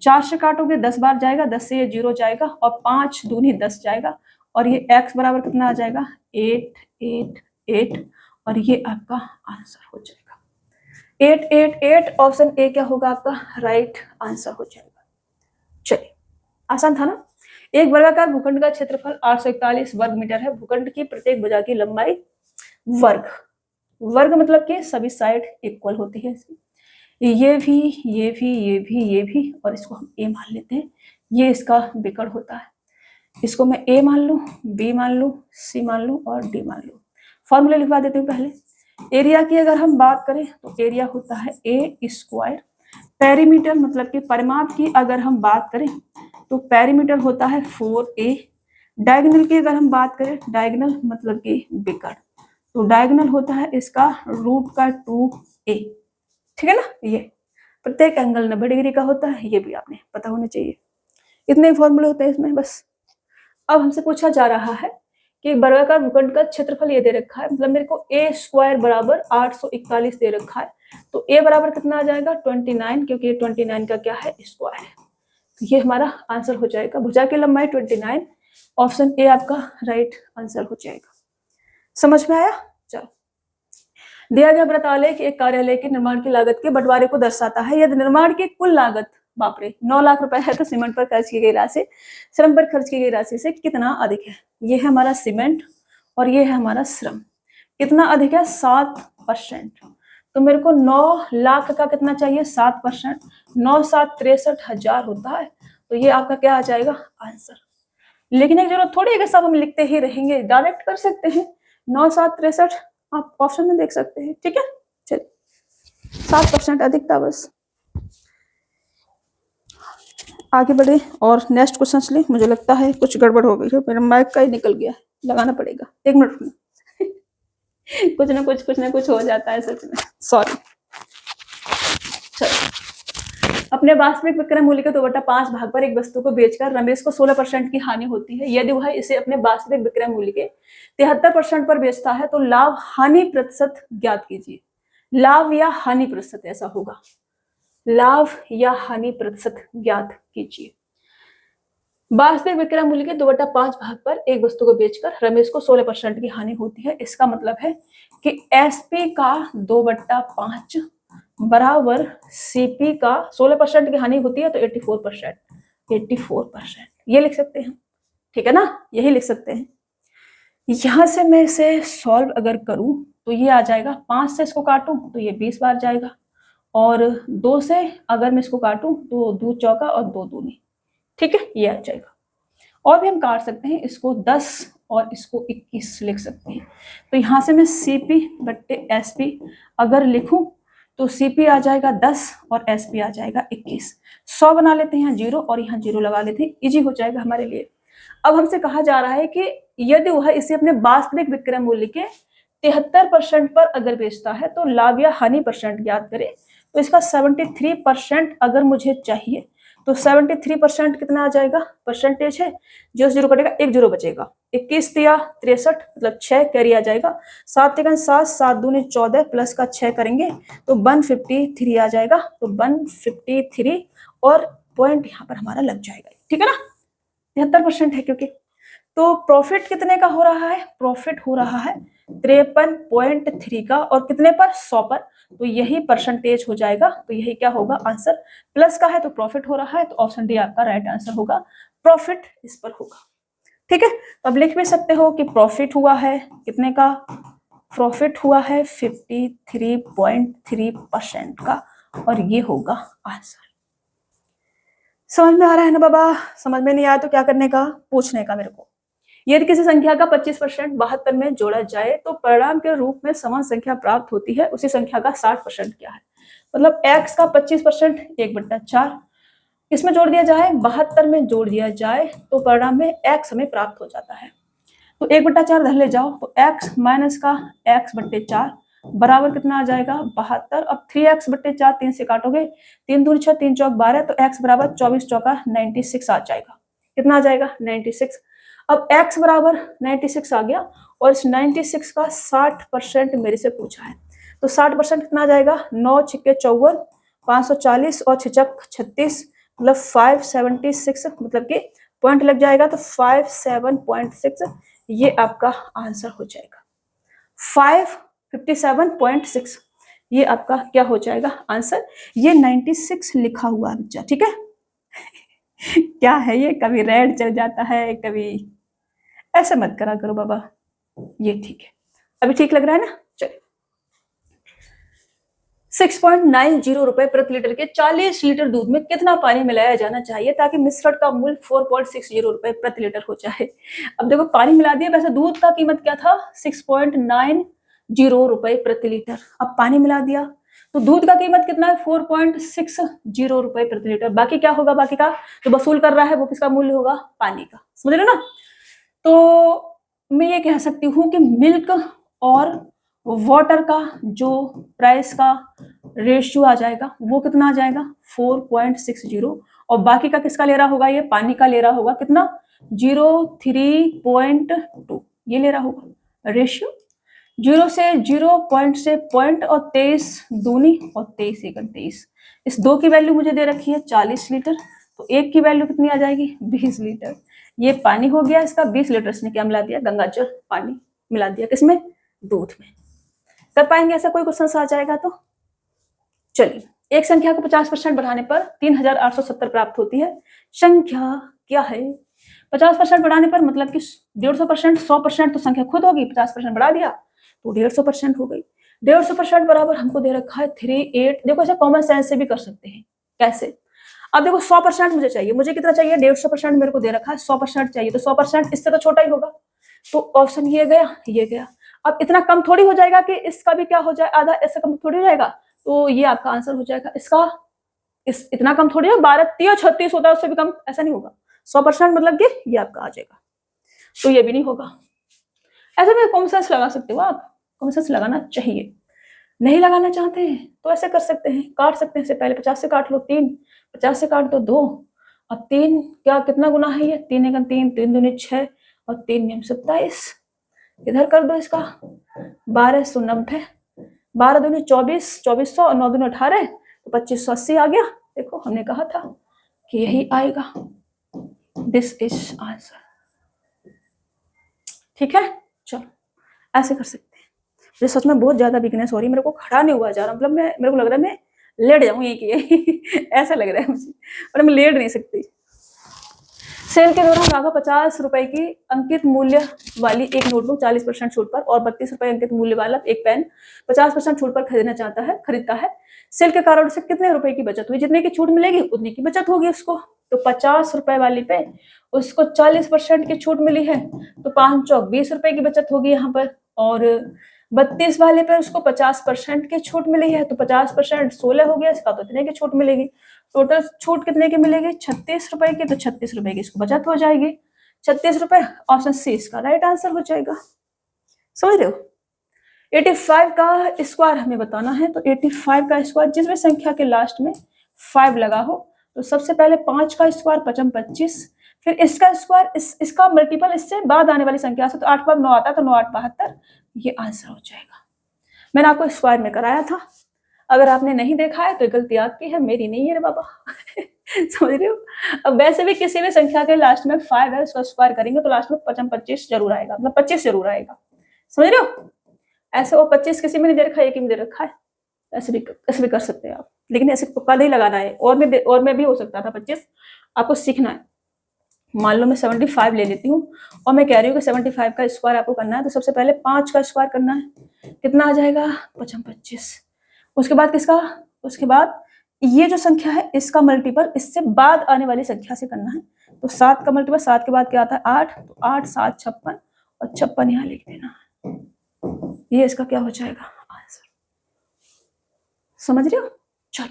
4 से काटोगे 10 बार जाएगा, 10 से ये 0 जाएगा और 5 दूनी 10 जाएगा, और ये x बराबर कितना आ जाएगा 8 8 8, और ये आपका आंसर हो जाएगा 8 8 8। ऑप्शन ए क्या होगा आपका राइट आंसर हो जाएगा। चलिए आसान था ना। एक वर्गाकार भूखंड का क्षेत्रफल 841 वर्ग मीटर है। भूखंड की प्रत्येक भुजा की लंबाई वर्ग, वर्ग मतलब कि सभी साइड इक्वल होती है इसकी, ये भी ये भी ये भी ये भी, और इसको हम ए मान लेते हैं, ये इसका विकर्ण होता है। इसको मैं ए मान लूं, बी मान लूं, सी मान लूं और डी मान लूं। फॉर्मूले लिखवा देती हूँ पहले। एरिया की अगर हम बात करें तो एरिया होता है ए स्क्वायर। पेरीमीटर मतलब कि परिमाप की अगर हम बात करें तो पेरीमीटर होता है 4a। डायगोनल की अगर हम बात करें, डायगोनल मतलब कि विकर्ण, तो डायगोनल होता है इसका रूट का 2a। ठीक है ना, ये प्रत्येक एंगल 90 डिग्री का होता है, ये भी आपने पता होना चाहिए। इतने फॉर्मूले होते हैं इसमें बस। अब हमसे पूछा जा रहा है कि वर्गाकार भूखंड का क्षेत्रफल ये दे रखा है, मतलब मेरे को ए स्क्वायर बराबर 841 दे रखा है, तो ए बराबर कितना आ जाएगा 29, क्योंकि ये 29 का क्या है स्क्वायर है, तो ये हमारा आंसर हो जाएगा। भुजा की लंबाई 29, ऑप्शन ए आपका राइट आंसर हो जाएगा। समझ में आया। चलो, दिया गया वृत्तालेख एक कार्यालय के निर्माण की लागत के बंटवारे को दर्शाता है। यदि निर्माण की कुल लागत बाप रे 9 लाख रुपए है, तो सीमेंट पर खर्च की गई राशि श्रम पर खर्च की गई राशि से कितना अधिक है। ये है हमारा सीमेंट और ये है हमारा श्रम। कितना अधिक है 7%, तो मेरे को 9 लाख का कितना चाहिए 7%, 9 7 63,000 होता है, तो ये आपका क्या आ जाएगा आंसर। लेकिन एक जरूरत थोड़ी है कि सब हम लिखते ही रहेंगे, डायरेक्ट कर सकते हैं। 9 7 63 आप ऑप्शन में देख सकते हैं। ठीक है, चलिए 7% अधिक था बस। आगे बढ़े और नेक्स्ट क्वेश्चन ले। मुझे लगता है कुछ गड़बड़ हो गई है, मेरा माइक का ही निकल गया है, लगाना पड़ेगा। 1 मिनट रुकना। कुछ ना कुछ हो जाता है सच में, सॉरी। चलो, अपने वास्तविक विक्रय मूल्य के 2/5 भाग पर एक वस्तु को बेचकर रमेश को 16% की हानि होती है। यदि वह इसे अपने वास्तविक विक्रय मूल्य के 73% पर बेचता है तो लाभ हानि प्रतिशत ज्ञात कीजिए। लाभ या हानि प्रतिशत ऐसा होगा। लाभ या हानि प्रतिशत ज्ञात कीजिए। वास्तविक विक्रय मूल्य के 2/5 भाग पर एक वस्तु को बेचकर रमेश को 16% की हानि होती है। इसका मतलब है कि एसपी का 2/5 बराबर सीपी का 16% की हानि होती है, तो 84%। ये लिख सकते हैं, ठीक है ना, यही लिख सकते हैं। यहां से मैं इसे सॉल्व अगर करूं तो ये आ जाएगा, 5 से इसको काटूं तो ये 20 बार जाएगा, और 2 से अगर मैं इसको काटूं तो 2 चौका और 2 दूनी, ठीक है, ये आ जाएगा। और भी हम काट सकते हैं इसको, 10 और इसको 21 लिख सकते हैं। तो यहाँ से मैं सीपी बट्टे एसपी अगर लिखूं तो सीपी आ जाएगा 10 और एसपी आ जाएगा 21। 100 बना लेते हैं यहाँ 0 और यहाँ 0 लगा लेते हैं, इजी हो जाएगा हमारे लिए। अब हमसे कहा जा रहा है कि यदि वह इसे अपने वास्तविक विक्रय मूल्य के 73% पर अगर बेचता है तो लाभ या हानि परसेंट ज्ञात करें। तो इसका 73% अगर मुझे चाहिए तो 73% कितना आ जाएगा, परसेंटेज है, 0 कटेगा, 1 0 बचेगा, 21 तिया 63 मतलब 6 कैरी आ जाएगा, 7 तिगन 7, 7 दूनी 14 प्लस का 6 करेंगे तो 153 आ जाएगा, तो 153 और पॉइंट यहाँ पर हमारा लग जाएगा, ठीक है ना, 73% है क्योंकि। तो प्रॉफिट कितने का हो रहा है, प्रॉफिट हो रहा है 53.3 का, और कितने पर, 100 पर, तो यही परसेंटेज हो जाएगा, तो यही क्या होगा आंसर, प्लस का है तो प्रॉफिट हो रहा है, तो ऑप्शन डी आपका राइट आंसर होगा, प्रॉफिट इस पर होगा, ठीक है। अब लिख भी सकते हो कि प्रॉफिट हुआ है कितने का, प्रॉफिट हुआ है 53.3% का, और ये होगा आंसर। समझ में आ रहा है ना बाबा, समझ में नहीं आया तो क्या करने का, पूछने का मेरे को। यदि किसी संख्या का 25% 72 में जोड़ा जाए तो परिणाम के रूप में समान संख्या प्राप्त होती है, उसी संख्या का 60% क्या है, मतलब x का 25% 1/4 इसमें जोड़ दिया जाए, 72 में जोड़ दिया जाए तो परिणाम में x हमें प्राप्त हो जाता है। तो 1/4 धर ले जाओ, तो x माइनस का x/4 बराबर कितना आ जाएगा, 72। अब 3x/4 3 से काटोगे, 3 दूनी 6 3 चौक 12, तो x बराबर 24 चौका 96 आ जाएगा, कितना आ जाएगा 96। अब x बराबर 96 आ गया, और इस 96 का 60% मेरे से पूछा है, तो 60% कितना आ जाएगा, 9 छिक्के 54, 540 और 6 36 मतलब 576, मतलब कि पॉइंट लग जाएगा, तो 57.6 ये आपका आंसर हो जाएगा, 557.6 ये आपका क्या हो जाएगा आंसर। ये 96 लिखा हुआ बच्चा, ठीक है क्या है ये, कभी रेड चल जाता है, कभी ऐसे मत करा करो बाबा, ये ठीक है, अभी ठीक लग रहा है ना। चलिए 6.90 रुपए प्रति लीटर के 40 लीटर दूध में कितना पानी मिलाया जाना चाहिए ताकि मिश्रण का मूल्य 4.60 रुपए प्रति लीटर हो जाए। अब देखो पानी मिला दिया, वैसे दूध का कीमत क्या था 6.90 रुपए प्रति लीटर, अब पानी मिला दिया तो दूध का कीमत कितना है 4.60 रुपए प्रति लीटर, बाकी क्या होगा, बाकी का जो वसूल कर रहा है वो किसका मूल्य होगा, पानी का, समझ रहे हो ना। तो मैं ये कह सकती हूँ कि मिल्क और वाटर का जो प्राइस का रेशियो आ जाएगा वो कितना आ जाएगा 4.60, और बाकी का किसका ले रहा होगा, ये पानी का ले रहा होगा कितना 03.2, ये ले रहा होगा रेशियो, 0 से 0 पॉइंट से पॉइंट, और 23 दूनी और 23 एकम 23, इस 2 की वैल्यू मुझे दे रखी है 40 लीटर, तो 1 की वैल्यू कितनी आ जाएगी 20 लीटर, ये पानी हो गया इसका 20 लीटर, इसने क्या मिला दिया, गंगाजल पानी मिला दिया, किसमें, दूध में। कर पाएंगे ऐसा कोई क्वेश्चन आ जाएगा तो। चलिए, एक संख्या को 50% बढ़ाने पर 3870 प्राप्त होती है, संख्या क्या है। 50% बढ़ाने पर मतलब कि 150%, 100% तो संख्या खुद होगी, 50% बढ़ा दिया तो 150% हो गई, 150% बराबर हमको दे रखा है 38। देखो ऐसे कॉमन सेंस से भी कर सकते हैं, कैसे, अब देखो 100% मुझे चाहिए, मुझे कितना चाहिए 150% मेरे को दे रखा है, 100% चाहिए, तो 100% इससे तो छोटा ही होगा, तो ऑप्शन ये गया, ये गया। अब इतना कम थोड़ी हो जाएगा कि इसका भी क्या हो जाए आधा, ऐसा कम थोड़ी हो जाएगा, तो ये आपका आंसर हो जाएगा इसका, इतना कम थोड़ी है, 12 3 36 होता है, उससे भी कम ऐसा नहीं होगा, 100% मतलब कि ये आपका आ जाएगा, तो ये भी नहीं होगा। ऐसे में कॉमन सेंस लगा सकते हो आप, कॉमन सेंस लगाना चाहिए, नहीं लगाना चाहते हैं तो ऐसे कर सकते हैं, काट सकते हैं, से पहले 50 से काट लो 3, 50 से काट दो 2, अब 3 क्या कितना गुना है ये, 3 एकम 3, 3 दूनी 6 और 3 नियम 27, इधर कर दो इसका 1290, 12 दूनी 24, 2400 और 9 दूनी 18, तो 2580 आ गया। देखो हमने कहा था कि यही आएगा, दिस इज आंसर। ठीक है, चलो ऐसे कर सकते हैं। मुझे सच में बहुत ज्यादा वीकनेस हो रही है, मेरे को खड़ा नहीं हुआ जा रहा, मतलब मेरे को लग रहा है मैं लेट जाऊं ये कि ऐसा लग रहा है मुझे, और मैं लेट नहीं सकती। सेल के दौरान राघव 50 रुपए की अंकित मूल्य वाली एक नोटबुक 40% छूट पर और 32 रुपए अंकित मूल्य वाला एक पेन 50% छूट पर खरीदता है। सेल के कारण से कितने रुपए की बचत हुई? जितने की छूट मिलेगी उतनी की बचत होगी उसको। तो 50 रुपए वाली पे उसको 40% की छूट मिली है, तो 5 चौक 20 रुपए की बचत होगी यहाँ पर। और 32 वाले पे उसको 50% की छूट मिली है, तो 50% 16 हो गया इसका, तो इतने की छूट मिलेगी। टोटल छूट कितने की मिलेगी? 36 रुपए की, तो 36 रुपए की इसको बचत हो जाएगी। 36 रुपए, ऑप्शन सी इसका राइट आंसर हो जाएगा। समझ रहे हो? 85 का स्क्वायर हमें बताना है, तो 85 का स्क्वायर जिसमें संख्या के लास्ट में 5 लगा हो, तो सबसे पहले 5 का स्क्वायर 5 25, फिर इसका स्क्वायर इसका मल्टीपल इससे बाद आने वाली संख्या से, तो 8 5 9 आता है, तो 9 8 72, ये आंसर हो जाएगा। मैंने आपको स्क्वायर में कराया था, अगर आपने नहीं देखा है तो गलती आपकी है, मेरी नहीं है रे बाबा। समझ रहे हो? अब वैसे भी किसी भी संख्या के लास्ट में 5 है, उसका स्क्वायर करेंगे तो लास्ट में 5 25 जरूर आएगा, मतलब 25 जरूर आएगा। समझ रहे हो? ऐसे वो 25 किसी में नहीं दे रखा है, एक ही में दे रखा है, ऐसे भी कर सकते हैं आप, लेकिन ऐसे तुक्का नहीं लगाना है। और में भी हो सकता था 25, आपको सीखना है। मान लो मैं 75 ले लेती हूँ और मैं कह रही हूँ कि 75 का स्क्वायर आपको करना है, तो सबसे पहले 5 का स्क्वायर करना है, कितना आ जाएगा? 5 25। उसके बाद किसका? उसके बाद ये जो संख्या है इसका मल्टीपल इससे बाद आने वाली संख्या से करना है, तो 7 का मल्टीपल 7 के बाद क्या आता है? 8, तो 8 7 56, और 56 यहाँ लिख देना, ये इसका क्या हो जाएगा? आंसर। समझ रहे हो? चलो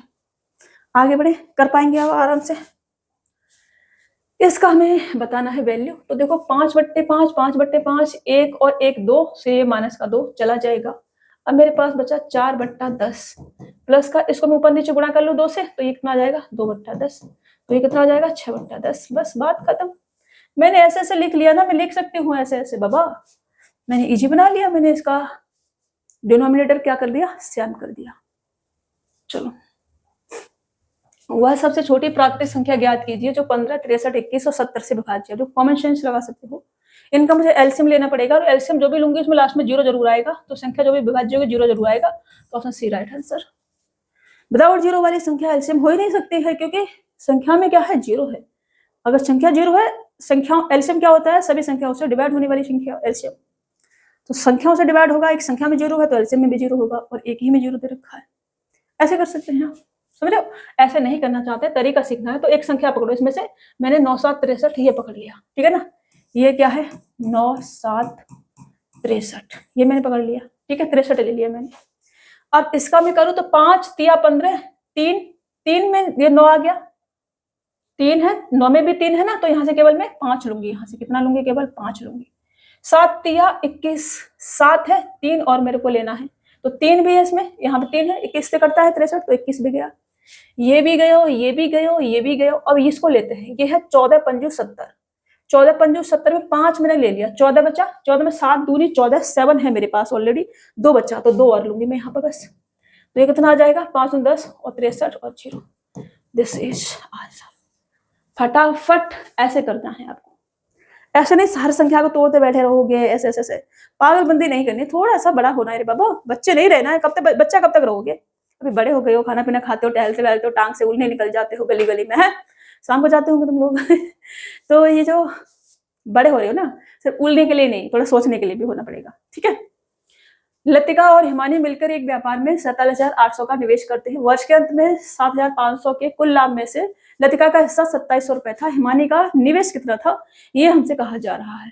आगे बढ़े, कर पाएंगे आप आराम से। इसका हमें बताना है वैल्यू, तो देखो 5/5 5/5, 1 और 1 2 से माइनस का 2 चला जाएगा। अब मेरे पास बचा 4/10 प्लस का, इसको मैं ऊपर नीचे गुणा कर लूँ 2 से, तो ये कितना आ जाएगा? 2/10, तो ये कितना आ जाएगा? 6/10। बस बात खत्म। मैंने ऐसे ऐसे लिख लिया ना, मैं लिख सकती हूँ ऐसे ऐसे बाबा, मैंने इजी बना लिया, मैंने इसका डिनोमिनेटर क्या कर दिया? सेम कर दिया। चलो, वह सबसे छोटी प्राकृतिक संख्या ज्ञात कीजिए जो 15 63 21 और 70 से विभाज्य है। जो कॉमन सेंस लगा सकते हो, इनका मुझे एलसीएम लेना पड़ेगा, और एलसीएम जो भी लूंगी उसमें लास्ट में 0 जरूर आएगा, तो संख्या जो भी विभाज्य होगी 0 जरूर आएगा, तो option C right answer. Without 0 वाली संख्या एलसीएम हो ही नहीं सकती है, क्योंकि संख्या में क्या है? 0 है। अगर संख्या 0 है, संख्या एलसीएम क्या होता है? सभी संख्याओं से डिवाइड होने वाली संख्या एलसीएम, तो संख्याओं से डिवाइड होगा, एक संख्या में 0 है तो एलसीएम में भी 0 होगा, और एक ही में 0 दे रखा है। ऐसे कर सकते हैं आप, समझ रहे हो? ऐसे नहीं करना चाहते, तरीका सीखना है, तो एक संख्या पकड़ो, इसमें से मैंने 9 7 63 ये पकड़ लिया, ठीक है ना? ये क्या है? 9 7 63, ये मैंने पकड़ लिया, ठीक है, 63 ले लिया मैंने। अब इसका मैं करूँ तो 5 3 15, 3 में ये 9 आ गया, 3 है, 9 में भी 3 है ना, तो यहाँ से केवल मैं 5 लूंगी, यहाँ से कितना लूंगी? केवल 5 लूंगी। 7 3 21, 7 है, 3 और मेरे को लेना है, तो 3 भी है इसमें, यहाँ पे 3 है, 21 से करता है 63, तो 21 भी गया, ये भी गयो, ये भी गयो, ये भी गयो। अब इसको लेते हैं, ये है 14 पंजू 70, 14 पंजू 70 में 5 मैंने ले लिया, 14 बचा, 14 में 7 दूनी 14, 7 है मेरे पास ऑलरेडी, 2 बचा, तो 2 और लूंगी मैं यहाँ पर बस, तो ये कितना आ जाएगा? 5 10 और 63 और 0, दिस इज आंसर। फटाफट ऐसे करना है आपको, ऐसे नहीं हर संख्या को तोड़ते बैठे रहोगे, ऐसे ऐसे ऐसे पागलबंदी नहीं करनी, थोड़ा सा बड़ा होना है रे बाबा, बच्चे नहीं रहना है। कब तक बच्चा कब तक रहोगे? अभी बड़े हो गए हो, खाना पीना खाते हो, टहलते वहलते हो, टांग से उलने निकल जाते हो गली गली में, है शाम को जाते होंगे तुम लोग। तो ये जो बड़े हो रहे हो ना, सिर्फ उलने के लिए नहीं, थोड़ा सोचने के लिए भी होना पड़ेगा, ठीक है? लतिका और हिमानी मिलकर एक व्यापार में 47,800 का निवेश करते हैं। वर्ष के अंत में 7,500 के कुल लाभ में से लतिका का हिस्सा 2700 रुपए था, हिमानी का निवेश कितना था, ये हमसे कहा जा रहा है।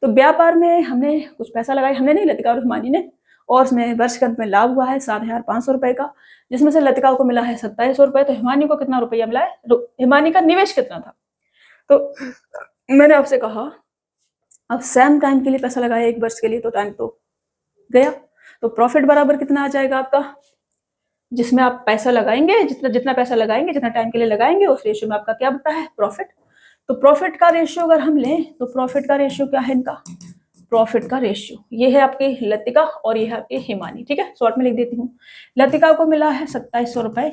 तो व्यापार में हमने कुछ पैसा लगाया, हमने नहीं, लतिका और हिमानी ने, और उसमें वर्ष के अंत में लाभ हुआ है 7,500 रुपए का, जिसमें से लतिका को मिला है 2700 रुपए, तो हिमानी को कितना रुपया मिला है? हिमानी का निवेश कितना था? तो मैंने आपसे कहा अब सेम टाइम के लिए पैसा लगाया, 1 वर्ष के लिए, तो टाइम तो गया, तो प्रॉफिट बराबर कितना आ जाएगा आपका? जिसमें आप पैसा लगाएंगे, जितना पैसा लगाएंगे, जितना टाइम के लिए लगाएंगे, उस रेशियो में आपका क्या बनता है? प्रॉफिट। तो प्रॉफिट का रेशियो अगर हम लें, तो प्रॉफिट का रेशियो क्या है इनका? प्रॉफिट का रेशियो ये है आपकी लतिका और ये है आपकी हिमानी, ठीक है? शॉर्ट में लिख देती हूँ। लतिका को मिला है 2700 रुपए,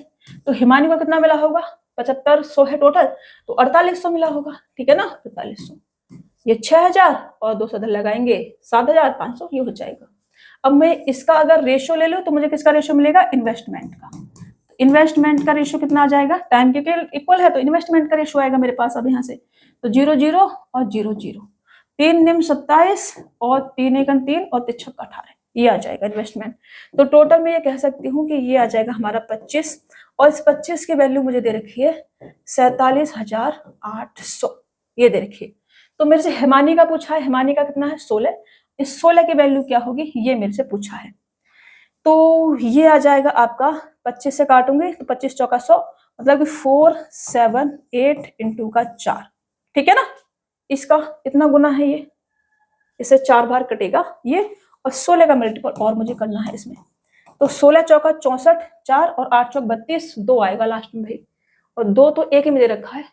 तो हिमानी को कितना मिला होगा, 7500 है टोटल, तो 4800 मिला होगा, ठीक है ना, 4800। ये 6000 और 200 लगाएंगे 7500, ये हो जाएगा। अब मैं इसका अगर रेशियो ले लूं तो मुझे किसका रेशियो मिलेगा, इन्वेस्टमेंट का। इन्वेस्टमेंट का रेशियो कितना आ जाएगा, टाइम के इक्वल है तो इन्वेस्टमेंट का रेशियो आएगा मेरे पास अब यहाँ से, तो 0 0 और 0 0, 3 निम 27 और 3 एकन 3 और 3 छक्का 18, ये आ जाएगा इन्वेस्टमेंट। तो टोटल मैं ये कह सकती हूँ कि ये आ जाएगा हमारा 25, और इस 25 की वैल्यू मुझे दे रखी है 47,800, ये दे रखी है। तो मेरे से हिमानी का पूछा है, हिमानी का कितना है 16, इस 16 की वैल्यू क्या होगी ये मेरे से पूछा है। तो ये आ जाएगा आपका 25 से काटूंगी तो 25 चौका 100, मतलब कि 478 इंटू का 4, ठीक है ना। इसका इतना गुना है, ये इससे 4 बार कटेगा ये, और 16 का मल्टीपल और मुझे करना है इसमें। तो 16 चौका 64, 4 और 8 चौक 32, 2 आएगा लास्ट में भाई, और 2 तो एक ही में दे रखा है,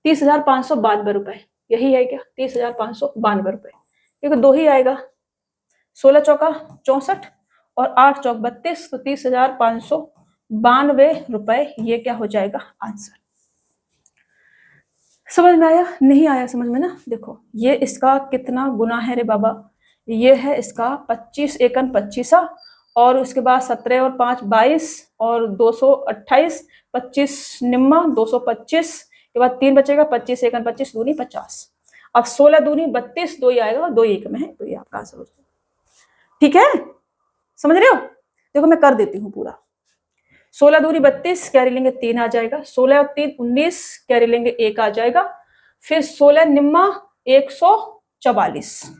30,592 रुपए, यही है क्या, 30,592 रुपए, क्योंकि 2 ही आएगा, 16 चौका 64 और 8 चौक 32, तो 30,592 रुपए, ये क्या हो जाएगा आंसर। समझ में आया, नहीं आया समझ में ना, देखो ये इसका कितना गुना है रे बाबा, ये है इसका 25 एकन 25, और उसके बाद 17 और 5 22 और 228, 25 निम्मा 225 के बाद 3 बचेगा, 25 एकन 25 दूनी 50, अब 16 दूनी 32, 2 ही आएगा, 2 एक में है, तो ये आपका आंसर हो जाएगा, ठीक है, समझ रहे हो। देखो मैं कर देती हूँ पूरा, 16 दूनी 32, कैरी लेंगे 3 आ जाएगा, 16 और 3 19, कैरी लेंगे 1 आ जाएगा, फिर 16 निम्मा 144,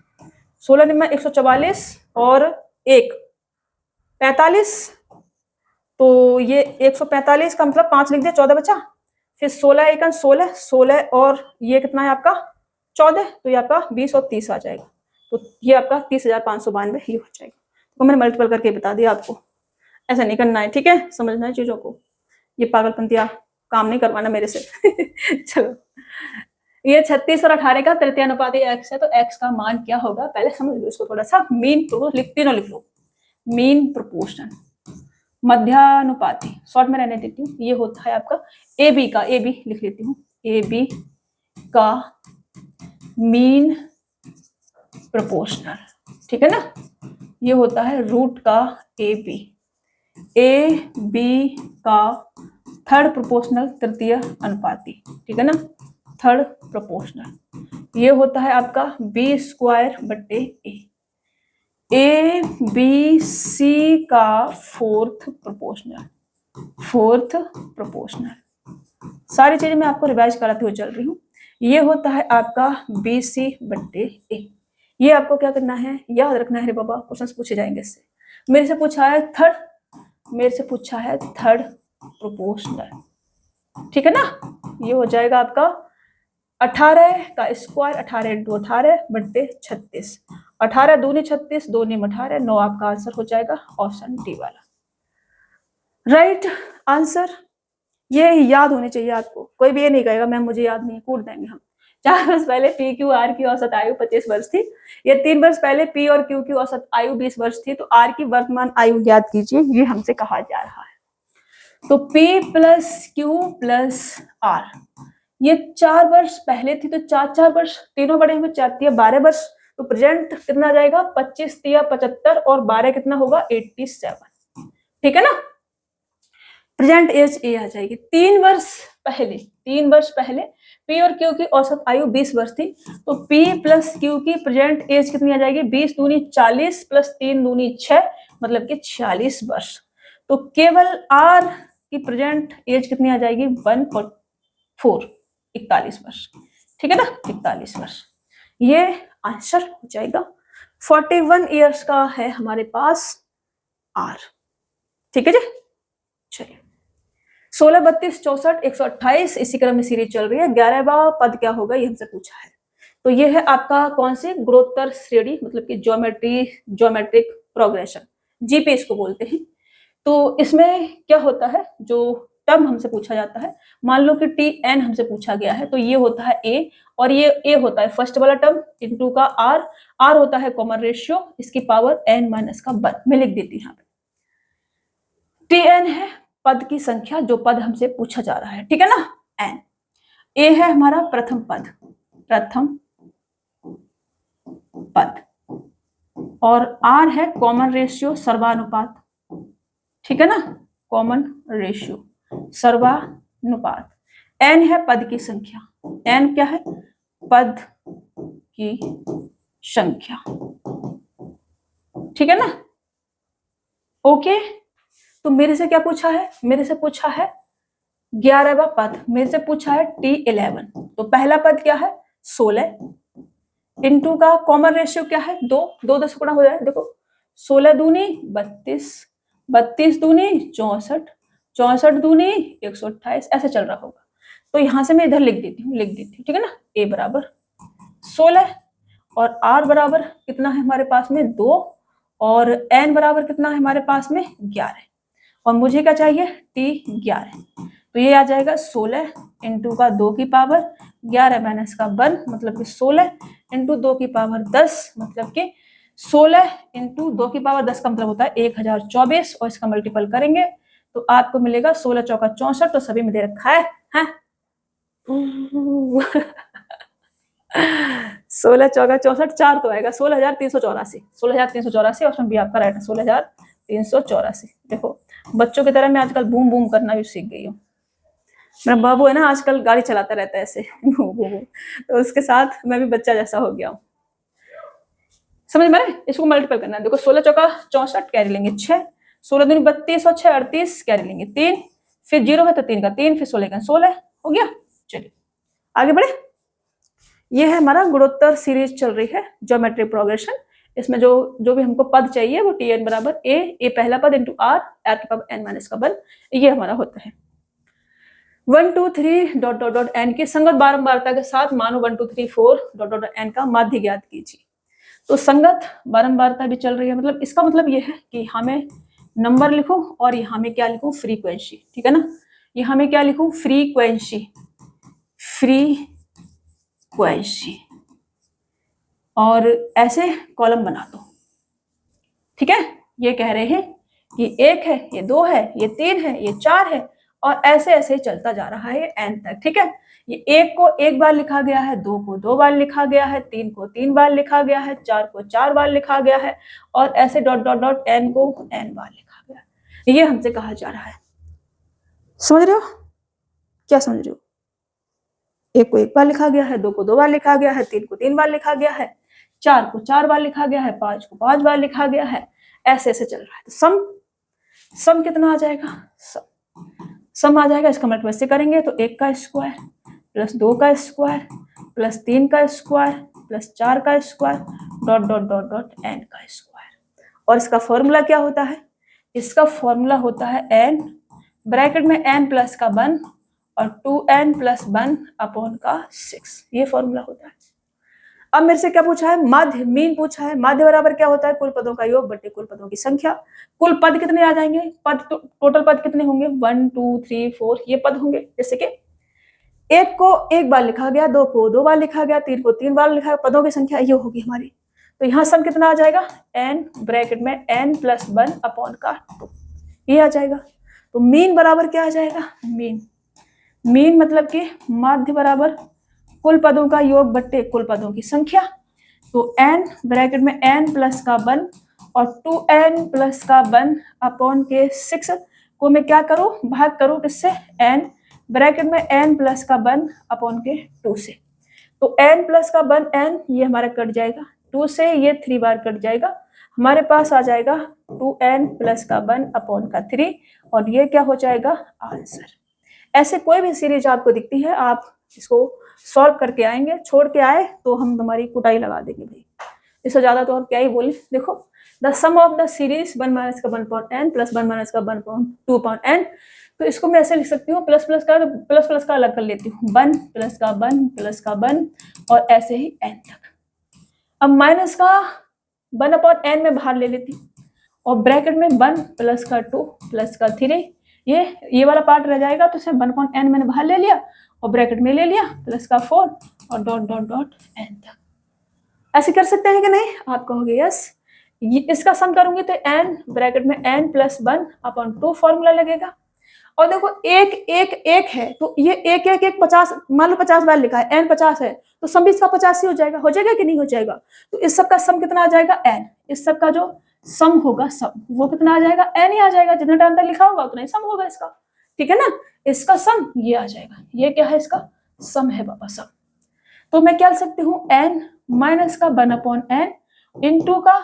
16 निम्मा 144 और 1 45, तो ये 145 का मतलब 5 लिख दिया, 14 बचा, फिर 16 एकन 16, 16 और ये कितना है आपका 14, तो ये आपका 20 और 30 आ जाएगा, तो ये आपका 30,592 ही हो जाएगा। तो मैंने मल्टीपल करके बता दिया आपको, ऐसा नहीं करना है, ठीक है, समझना है चीजों को, ये पागलपंतिया काम नहीं करवाना मेरे से। चलो, ये 36 और 18 का तृतीय अनुपाती x है, तो x का मान क्या होगा पहले समझ लो इसको थोड़ा सा, मीन तीनों लिख लो, मीन प्रोपोर्शन, मध्यानुपाती, शॉर्ट में रहने देती हूँ, ये होता है आपका ए बी का, ए बी लिख लेती हूँ, ए बी का मीन प्रोपोर्शनल, ठीक है ना, ये होता है रूट का ए बी का थर्ड प्रोपोर्शनल, तृतीय अनुपाती, ठीक है ना, थर्ड प्रोपोर्शनल, ये होता है आपका बी स्क्वायर बट्टे ए बी सी का फोर्थ प्रोपोर्शनल, सारी चीजें मैं आपको रिवाइज कराती हुई चल रही हूँ। ये होता है आपका बी सी बट्टे ए, ये आपको क्या करना है, याद रखना है रे बाबा, क्वेश्चन पूछे जाएंगे इससे। मेरे से पूछा है थर्ड प्रोपोर्शनल, ठीक है ना, ये हो जाएगा आपका 18 का स्क्वायर, 18 इंटू 18 बट्टे 36, 18 दूनी 36, 2 निम 18, 9 आपका आंसर हो जाएगा ऑप्शन डी वाला, राइट आंसर। ये याद होने चाहिए आपको, कोई भी ये नहीं कहेगा मैम मुझे याद नहीं, कूट देंगे हम। 4 वर्ष पहले पी क्यू आर की औसत आयु 25 वर्ष थी, ये 3 वर्ष पहले पी और क्यू की औसत आयु 20 वर्ष थी, तो आर की वर्तमान आयु ज्ञात कीजिए, ये हमसे कहा जा रहा है। तो P plus Q plus R, ये 4 वर्ष पहले थी, तो 4 वर्ष तीनों बड़े हुए, 4 12 वर्ष, तो प्रेजेंट कितना आ जाएगा 25 75 और 12 कितना होगा 87, ठीक है ना, प्रेजेंट एज ए आ जाएगी। 3 वर्ष पहले पी और क्यू की औसत आयु 20 वर्ष थी, तो पी प्लस क्यू की प्रेजेंट एज कितनी आ जाएगी 20 दूनी 40 प्लस 3 दूनी 6, मतलब कि 46 वर्ष। तो केवल आर की प्रेजेंट एज कितनी आ जाएगी 1/4, 41 वर्ष, ठीक है ना, 41 वर्ष, ये आंसर हो जाएगा। 41 ईयर्स का है हमारे पास आर, ठीक है जी। चलिए 16 32 64 128, इसी क्रम में सीरीज चल रही है। 11वां पद क्या होगा ये हमसे पूछा है, तो ये है आपका कौन से गुणोत्तर श्रेणी, मतलब कि ज्योमेट्रिक प्रोग्रेशन, जीपी इसको बोलते हैं। तो इसमें क्या होता है, जो टर्म हमसे पूछा जाता है, मान लो कि टी एन हमसे पूछा गया है, तो ये होता है ए, और ये ए होता है फर्स्ट वाला टर्म इनटू का आर, आर होता है कॉमन रेशियो, इसकी पावर n माइनस का 1, मैं लिख देती हूँ यहाँ पे। टी एन है पद की संख्या, जो पद हमसे पूछा जा रहा है, ठीक है ना, n। a है हमारा प्रथम पद, प्रथम पद, और r है कॉमन रेशियो, सर्वानुपात, ठीक है ना, कॉमन रेशियो, सर्वानुपात। n है पद की संख्या, n क्या है, पद की संख्या, ठीक है ना, ओके। तो मेरे से क्या पूछा है, मेरे से पूछा है 11वां पद, मेरे से पूछा है T11। तो पहला पद क्या है 16, इनटू का कॉमन रेशियो क्या है 2, 2 10 गुणा हो जाए, देखो 16 दूनी 32, 32 दूनी 64, 64 दूनी 128, ऐसे चल रहा होगा। तो यहां से मैं इधर लिख देती हूँ, ठीक है ना। a बराबर 16 और r बराबर कितना है हमारे पास में 2, और n बराबर कितना है हमारे पास में 11, और मुझे क्या चाहिए T11। तो ये आ जाएगा 16 इंटू का 2 की पावर 11 माइनस का 1, मतलब कि 16 इंटू 2 की पावर 10, मतलब कि 16 इंटू 2 की पावर 10 का मतलब होता है 1024, और इसका मल्टीपल करेंगे तो आपको मिलेगा 16 चौका 64, तो सभी में दे रखा है, हैं? 16 चौका 64, 4 तो आएगा 16,384, 16,384 ऑप्शन बी आपका राइट है, 16,384। देखो बच्चों की तरह मैं आजकल बूम बूम करना भी सीख गई हूँ। मेरा बाबू है ना आजकल गाड़ी चलाता रहता है ऐसे बूम बूम, तो उसके साथ मैं भी बच्चा जैसा हो गया हूँ, समझ में? इसको मल्टीपल करना है, देखो 16 चौका 64 कैरी लेंगे 6, 16 दूनी 32 और 6 38 कैरी लेंगे 3, फिर 0 है तो 3 का 3, फिर 16 का 16 हो गया। चलिए आगे बढ़े। ये है हमारा गुणोत्तर सीरीज चल रही है, ज्योमेट्रिक प्रोग्रेशन। इसमें जो भी हमको पद चाहिए वो Tn बराबर a पहला पद इंटू r की पावर n माइनस का 1, ये हमारा होता है। 1 2 3 डॉट डॉट डॉट n की संगत बारंबारता के साथ मानो 1 2 3 4 डॉट डॉट n का माध्य ज्ञात कीजिए। तो संगत बारंबारता भी चल रही है, मतलब इसका मतलब ये है कि हमें नंबर लिखूं और यहाँ में क्या लिखूं, फ्रीक्वेंसी, ठीक है ना। यहाँ में क्या लिखूं, फ्रीक्वेंसी, फ्रीक्वेंसी, और ऐसे कॉलम बना दो, ठीक है। ये कह रहे हैं कि 1 है, ये 2 है, ये 3 है, ये 4 है, और ऐसे ऐसे चलता जा रहा है n तक, ठीक है। ये 1 को 1 बार लिखा गया है, 2 को 2 बार लिखा गया है, 3 को 3 बार लिखा गया है, 4 को 4 बार लिखा गया है, और ऐसे डॉट डॉट डॉट n को n बार लिखा गया है। ये हमसे कहा जा रहा है, समझ रहे हो, क्या समझ रहे हो? 1 को 1 बार लिखा गया है, 2 को 2 बार लिखा गया है, 3 को 3 बार लिखा गया है, 4 को 4 बार लिखा गया है, 5 को 5 बार लिखा गया है, ऐसे ऐसे चल रहा है। तो सम कितना आ जाएगा, सम आ जाएगा, इसका मल्टीप्लाई से करेंगे तो 1 का स्क्वायर प्लस 2 का स्क्वायर प्लस 3 का स्क्वायर प्लस 4 का square dot dot dot dot n का स्क्वायर। और इसका फॉर्मूला क्या होता है, इसका फॉर्मूला होता है n ब्रैकेट में n प्लस का 1 और 2n प्लस 1 अपॉन का 6, ये फॉर्मूला होता है। अब मेरे से क्या पूछा है, माध्य, मीन पूछा है। माध्य बराबर क्या होता है, कुल पदों का योग बटे कुल पदों की संख्या। कुल पद कितने आ जाएंगे, पद टोटल पद कितने होंगे, 1 2 3 4 ये पद होंगे। जैसे कि 1 को 1 बार लिखा गया, 2 को 2 बार लिखा गया, 3 को 3 बार लिखा गया, पदों की संख्या ये होगी हमारी। तो यहाँ सम कितना आ जाएगा, n ब्रैकेट में n प्लस 1 अपॉन का 2, ये आ जाएगा। तो मीन बराबर क्या आ जाएगा, मीन मतलब कि माध्य बराबर कुल पदों का योग बट्टे कुल पदों की संख्या। तो n ब्रैकेट में n प्लस का 1 और 2n प्लस का 1 अपॉन के 6 को मैं क्या करूं, भाग करूं किससे, n ब्रैकेट में n प्लस का 1 अपॉन के 2 से। तो n प्लस का 1 n ये हमारा कट जाएगा, 2 से ये 3 बार कट जाएगा, हमारे पास आ जाएगा 2n प्लस का 1 अपॉन का 3, और ये क्या हो जाएगा आंसर। ऐसे कोई भी सीरीज आपको दिखती है, आप इसको सॉल्व करके आएंगे, छोड़ के आए तो हम तुम्हारी कुटाई लगा देंगे भाई, इससे ज्यादा तो हम क्या ही बोले। देखो the sum of the series 1 minus का 1 अपॉन n प्लस 1 माइनस का 1 अपॉन 2 अपॉन n। तो इसको मैं ऐसे लिख सकती हूँ, प्लस प्लस का अलग कर लेती हूँ, 1 प्लस का 1 प्लस का 1 और ऐसे ही n तक। अब माइनस का 1 अपॉन n में बाहर ले लेती हूँ, और ब्रैकेट में 1 प्लस का 2 प्लस का 3, ये वाला पार्ट रह जाएगा, तो इसे 1 अपॉन n मैंने बाहर ले लिया और ब्रैकेट में ले लिया प्लस का 4 और डॉट डॉट डॉट n तक। ऐसे कर सकते हैं कि नहीं, आप कहोगे यस। इसका सम करूंगी तो n ब्रैकेट में n प्लस 1 अपॉन 2 फॉर्मूला लगेगा, और देखो एक एक एक है, तो ये एक एक एक 50, मान लो 50 बार लिखा है, n 50 है, तो सम भी इसका 50 ही हो जाएगा कि नहीं हो जाएगा? तो इस सब का सम कितना आ जाएगा? n। इस सब का जो सम होगा, सम वो कितना आ जाएगा? n ही आ जाएगा। जितना टाइम तक लिखा होगा उतना ही सम होगा इसका, ठीक है ना। इसका सम ये आ जाएगा, ये क्या है? इसका सम है बाबा, सम। तो मैं क्या लिख सकती हूँ? n माइनस का 1/n इंटू का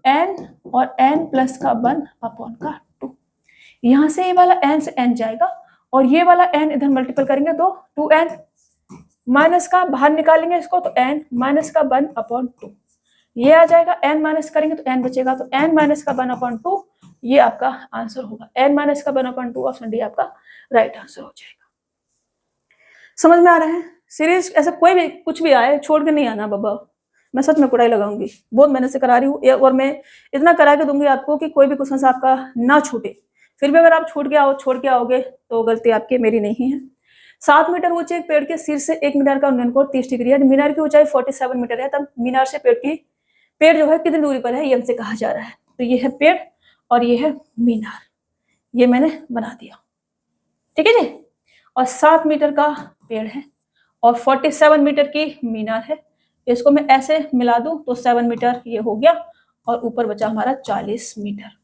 n और n प्लस का 1/2। यहां से ये वाला n से n जाएगा और ये वाला n इधर मल्टीपल करेंगे तो 2n माइनस का बाहर निकालेंगे इसको तो n माइनस का 1/2। ये आ जाएगा, n माइनस करेंगे तो n बचेगा, तो n माइनस का 1/2 ये आपका आंसर होगा। n माइनस का 1/2 ऑप्शन डी आपका राइट आंसर हो जाएगा। समझ में आ रहा है? सीरीज ऐसा कोई भी कुछ भी आए छोड़ के नहीं आना बाबा, मैं सच में कुड़ाई लगाऊंगी। बहुत मेहनत से करा रही हूँ और मैं इतना करा के दूंगी आपको कि कोई भी क्वेश्चन आपका ना छूटे। फिर भी अगर आप छोड़ के आओगे तो गलती आपकी, मेरी नहीं है। 7 मीटर ऊंचे एक पेड़ के सिर से 1 मीटर का उन्नयन कोण 30 डिग्री है। मीनार की ऊंचाई 47 मीटर है, तब मीनार से पेड़ जो है कितनी दूरी पर है, ये हमसे कहा जा रहा है। तो ये है पेड़ और ये है मीनार, ये मैंने बना दिया, ठीक है जी। और 7 मीटर का पेड़ है और 47 मीटर की मीनार है। इसको मैं ऐसे मिला दूं तो 7 मीटर ये हो गया और ऊपर बचा हमारा 40 मीटर।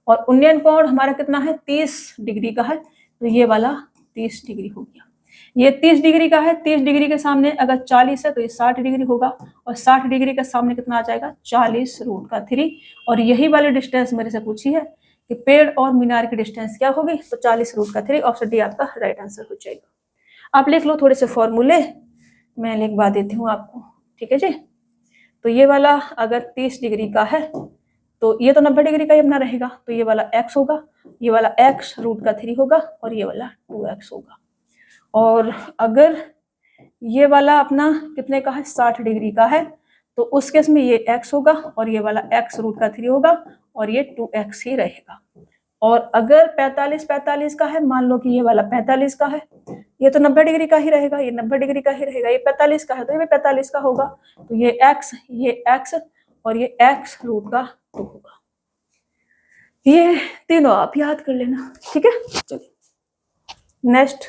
और उन्नयन कोण हमारा कितना है? 30 डिग्री का है, तो ये वाला 30 डिग्री हो गया। ये 30 डिग्री का है, 30 डिग्री के सामने अगर 40 है तो ये 60 डिग्री होगा और 60 डिग्री के सामने कितना आ जाएगा? 40√3। और यही वाली डिस्टेंस मेरे से पूछी है कि पेड़ और मीनार की डिस्टेंस क्या होगी, तो 40√3। ऑप्शन डी आपका राइट आंसर हो जाएगा। आप लिख लो थोड़े से फॉर्मूले, मैं लिखवा देती हूँ आपको, ठीक है जी। तो ये वाला अगर 30 डिग्री का है तो ये तो 90 डिग्री का ही अपना रहेगा, तो ये वाला x होगा, ये वाला x√3 होगा और ये वाला 2x होगा। और अगर ये वाला अपना कितने का है? 60 डिग्री का है, तो उस केस में ये x होगा और ये वाला x√3 होगा और ये 2x ही रहेगा। और अगर 45 का है, मान लो कि ये वाला 45 का है, ये तो 90 डिग्री का ही रहेगा, ये 90 डिग्री का ही रहेगा। ये 45 का है तो ये भी 45 का होगा, तो ये x और ये x√2 होगा। ये तीनों आप याद कर लेना, ठीक है। चलिए next,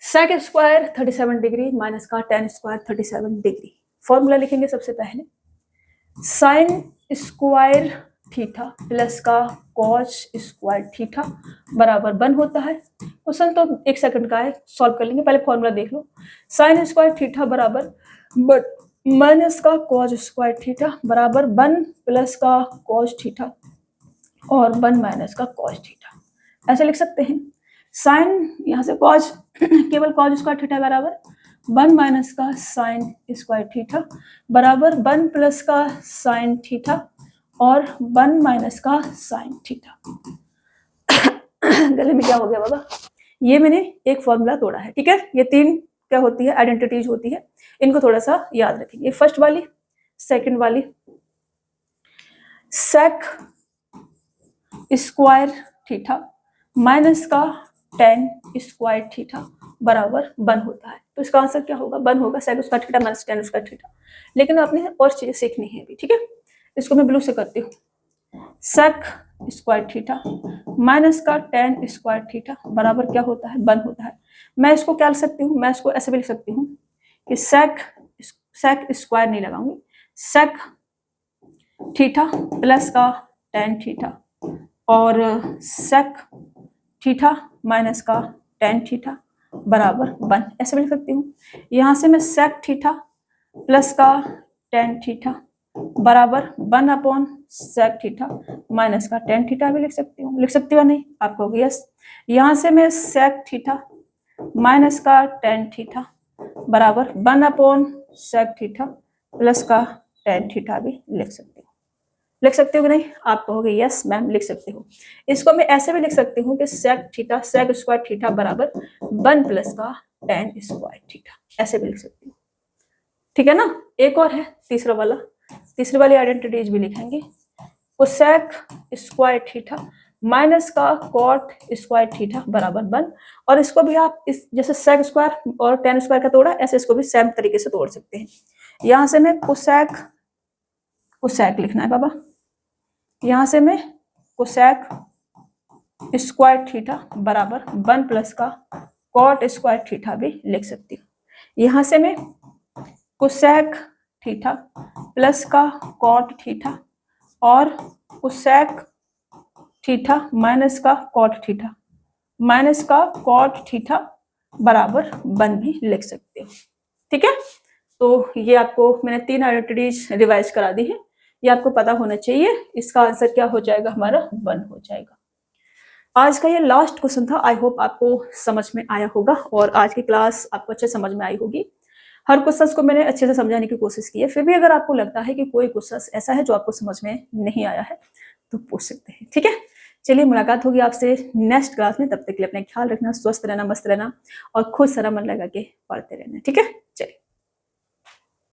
sec square 37 degree minus का टेन स्क्वायर 37 डिग्री। फॉर्मूला लिखेंगे सबसे पहले, साइन स्क्वायर थीटा प्लस का कॉस स्क्वायर थीटा बराबर 1 होता है। क्वेश्चन तो 1 सेकंड का है, सॉल्व कर लेंगे, पहले फॉर्मूला देख लो। साइन स्क्वायर थीटा बराबर माइनस का कॉस स्क्वायर थीटा बराबर 1 प्लस का कॉस थीटा और 1 माइनस का कॉस थीटा, ऐसे लिख सकते हैं। साइन यहाँ से कॉस केवल कॉस स्क्वायर थीटा बराबर 1 माइनस का साइन स्क्वायर थीटा बराबर 1 प्लस का साइन थीटा और 1 माइनस का साइन थीटा। गले में क्या हो गया बाबा? ये मैंने एक फॉर्मूला तोड़ा है, ठीक है। ये 3 क्या होती है? आइडेंटिटीज होती है, इनको थोड़ा सा याद रखेंगे। फर्स्ट वाली, सेकंड वाली, सेक स्क्वायर थीटा माइनस का टेन स्क्वायर थीटा बराबर 1 होता है। तो इसका आंसर क्या होगा? 1 होगा, sec square theta minus tan square theta. लेकिन आपने और चीजें सीखनी है अभी, ठीक है। इसको मैं ब्लू से करती हूँ। सेक स्क्वायर थीटा माइनस का टेन स्क्वायर थीटा बराबर क्या होता है? 1 होता है। मैं इसको क्या लिख सकती हूँ? मैं इसको ऐसे भी लिख सकती हूँ कि सेक स्क्वायर नहीं लगाऊंगी, सेक थीटा प्लस का टेन थीटा और सेक थीटा माइनस का टेन थीटा बराबर 1, ऐसे भी लिख सकती हूँ। यहाँ से मैं सेक थीटा प्लस का टेन थीटा बराबर 1/सेक थीटा माइनस का टेन थीटा भी लिख सकती हूँ। लिख सकती हूँ नहीं? आप कहोगे यस। यहाँ से मैं सेक थीटा माइनस का टेन थीटा बराबर 1/सेक थीटा प्लस का टेन थीटा भी लिख सकती हूँ। लिख सकते हो कि नहीं? आप कहोगे यस मैम लिख सकते हो। इसको मैं ऐसे भी लिख सकती हूँ कि सेक स्क्वायर थीटा बराबर 1 प्लस का टेन स्क्वायर थीटा, ऐसे भी लिख सकती हूँ, ठीक है ना। एक और है तीसरा वाला, तीसरी वाली आइडेंटिटीज भी लिखेंगे। कोसेक स्क्वायर थीटा माइनस का कॉट स्क्वायर थीटा बराबर 1। और इसको भी आप इस जैसे सेक स्क्वायर और टेन स्क्वायर का तोड़ा, ऐसे इसको भी सेम तरीके से तोड़ सकते हैं। यहाँ से मैं कोसेक लिखना है बाबा, यहाँ से मैं कोसेक स्क्वायर थीटा बराबर 1 प्लस का कॉट स्क्वायर थीटा भी लिख सकती हूँ। यहाँ से मैं कोसेक थीटा प्लस का कॉट थीटा और कोसेक थीटा माइनस का कॉट थीटा माइनस का कॉट थीटा बराबर 1 भी लिख सकते हो। ठीक है, तो ये आपको मैंने 3 आइडेंटिटीज रिवाइज करा दी है, ये आपको पता होना चाहिए। इसका आंसर क्या हो जाएगा हमारा 1 हो जाएगा। आज का ये लास्ट क्वेश्चन था। आई होप आपको समझ में आया होगा और आज की क्लास आपको अच्छे समझ में आई होगी। हर क्वेश्चन को मैंने अच्छे से समझाने की कोशिश की है। फिर भी अगर आपको लगता है कि कोई क्वेश्चन ऐसा है जो आपको समझ में नहीं आया है तो पूछ सकते हैं। ठीक है, चलिए मुलाकात होगी आपसे नेक्स्ट क्लास में। तब तक के लिए अपना ख्याल रखना, स्वस्थ रहना, मस्त रहना और खुश सारा मन लगा के पढ़ते रहना। ठीक है, चलिए।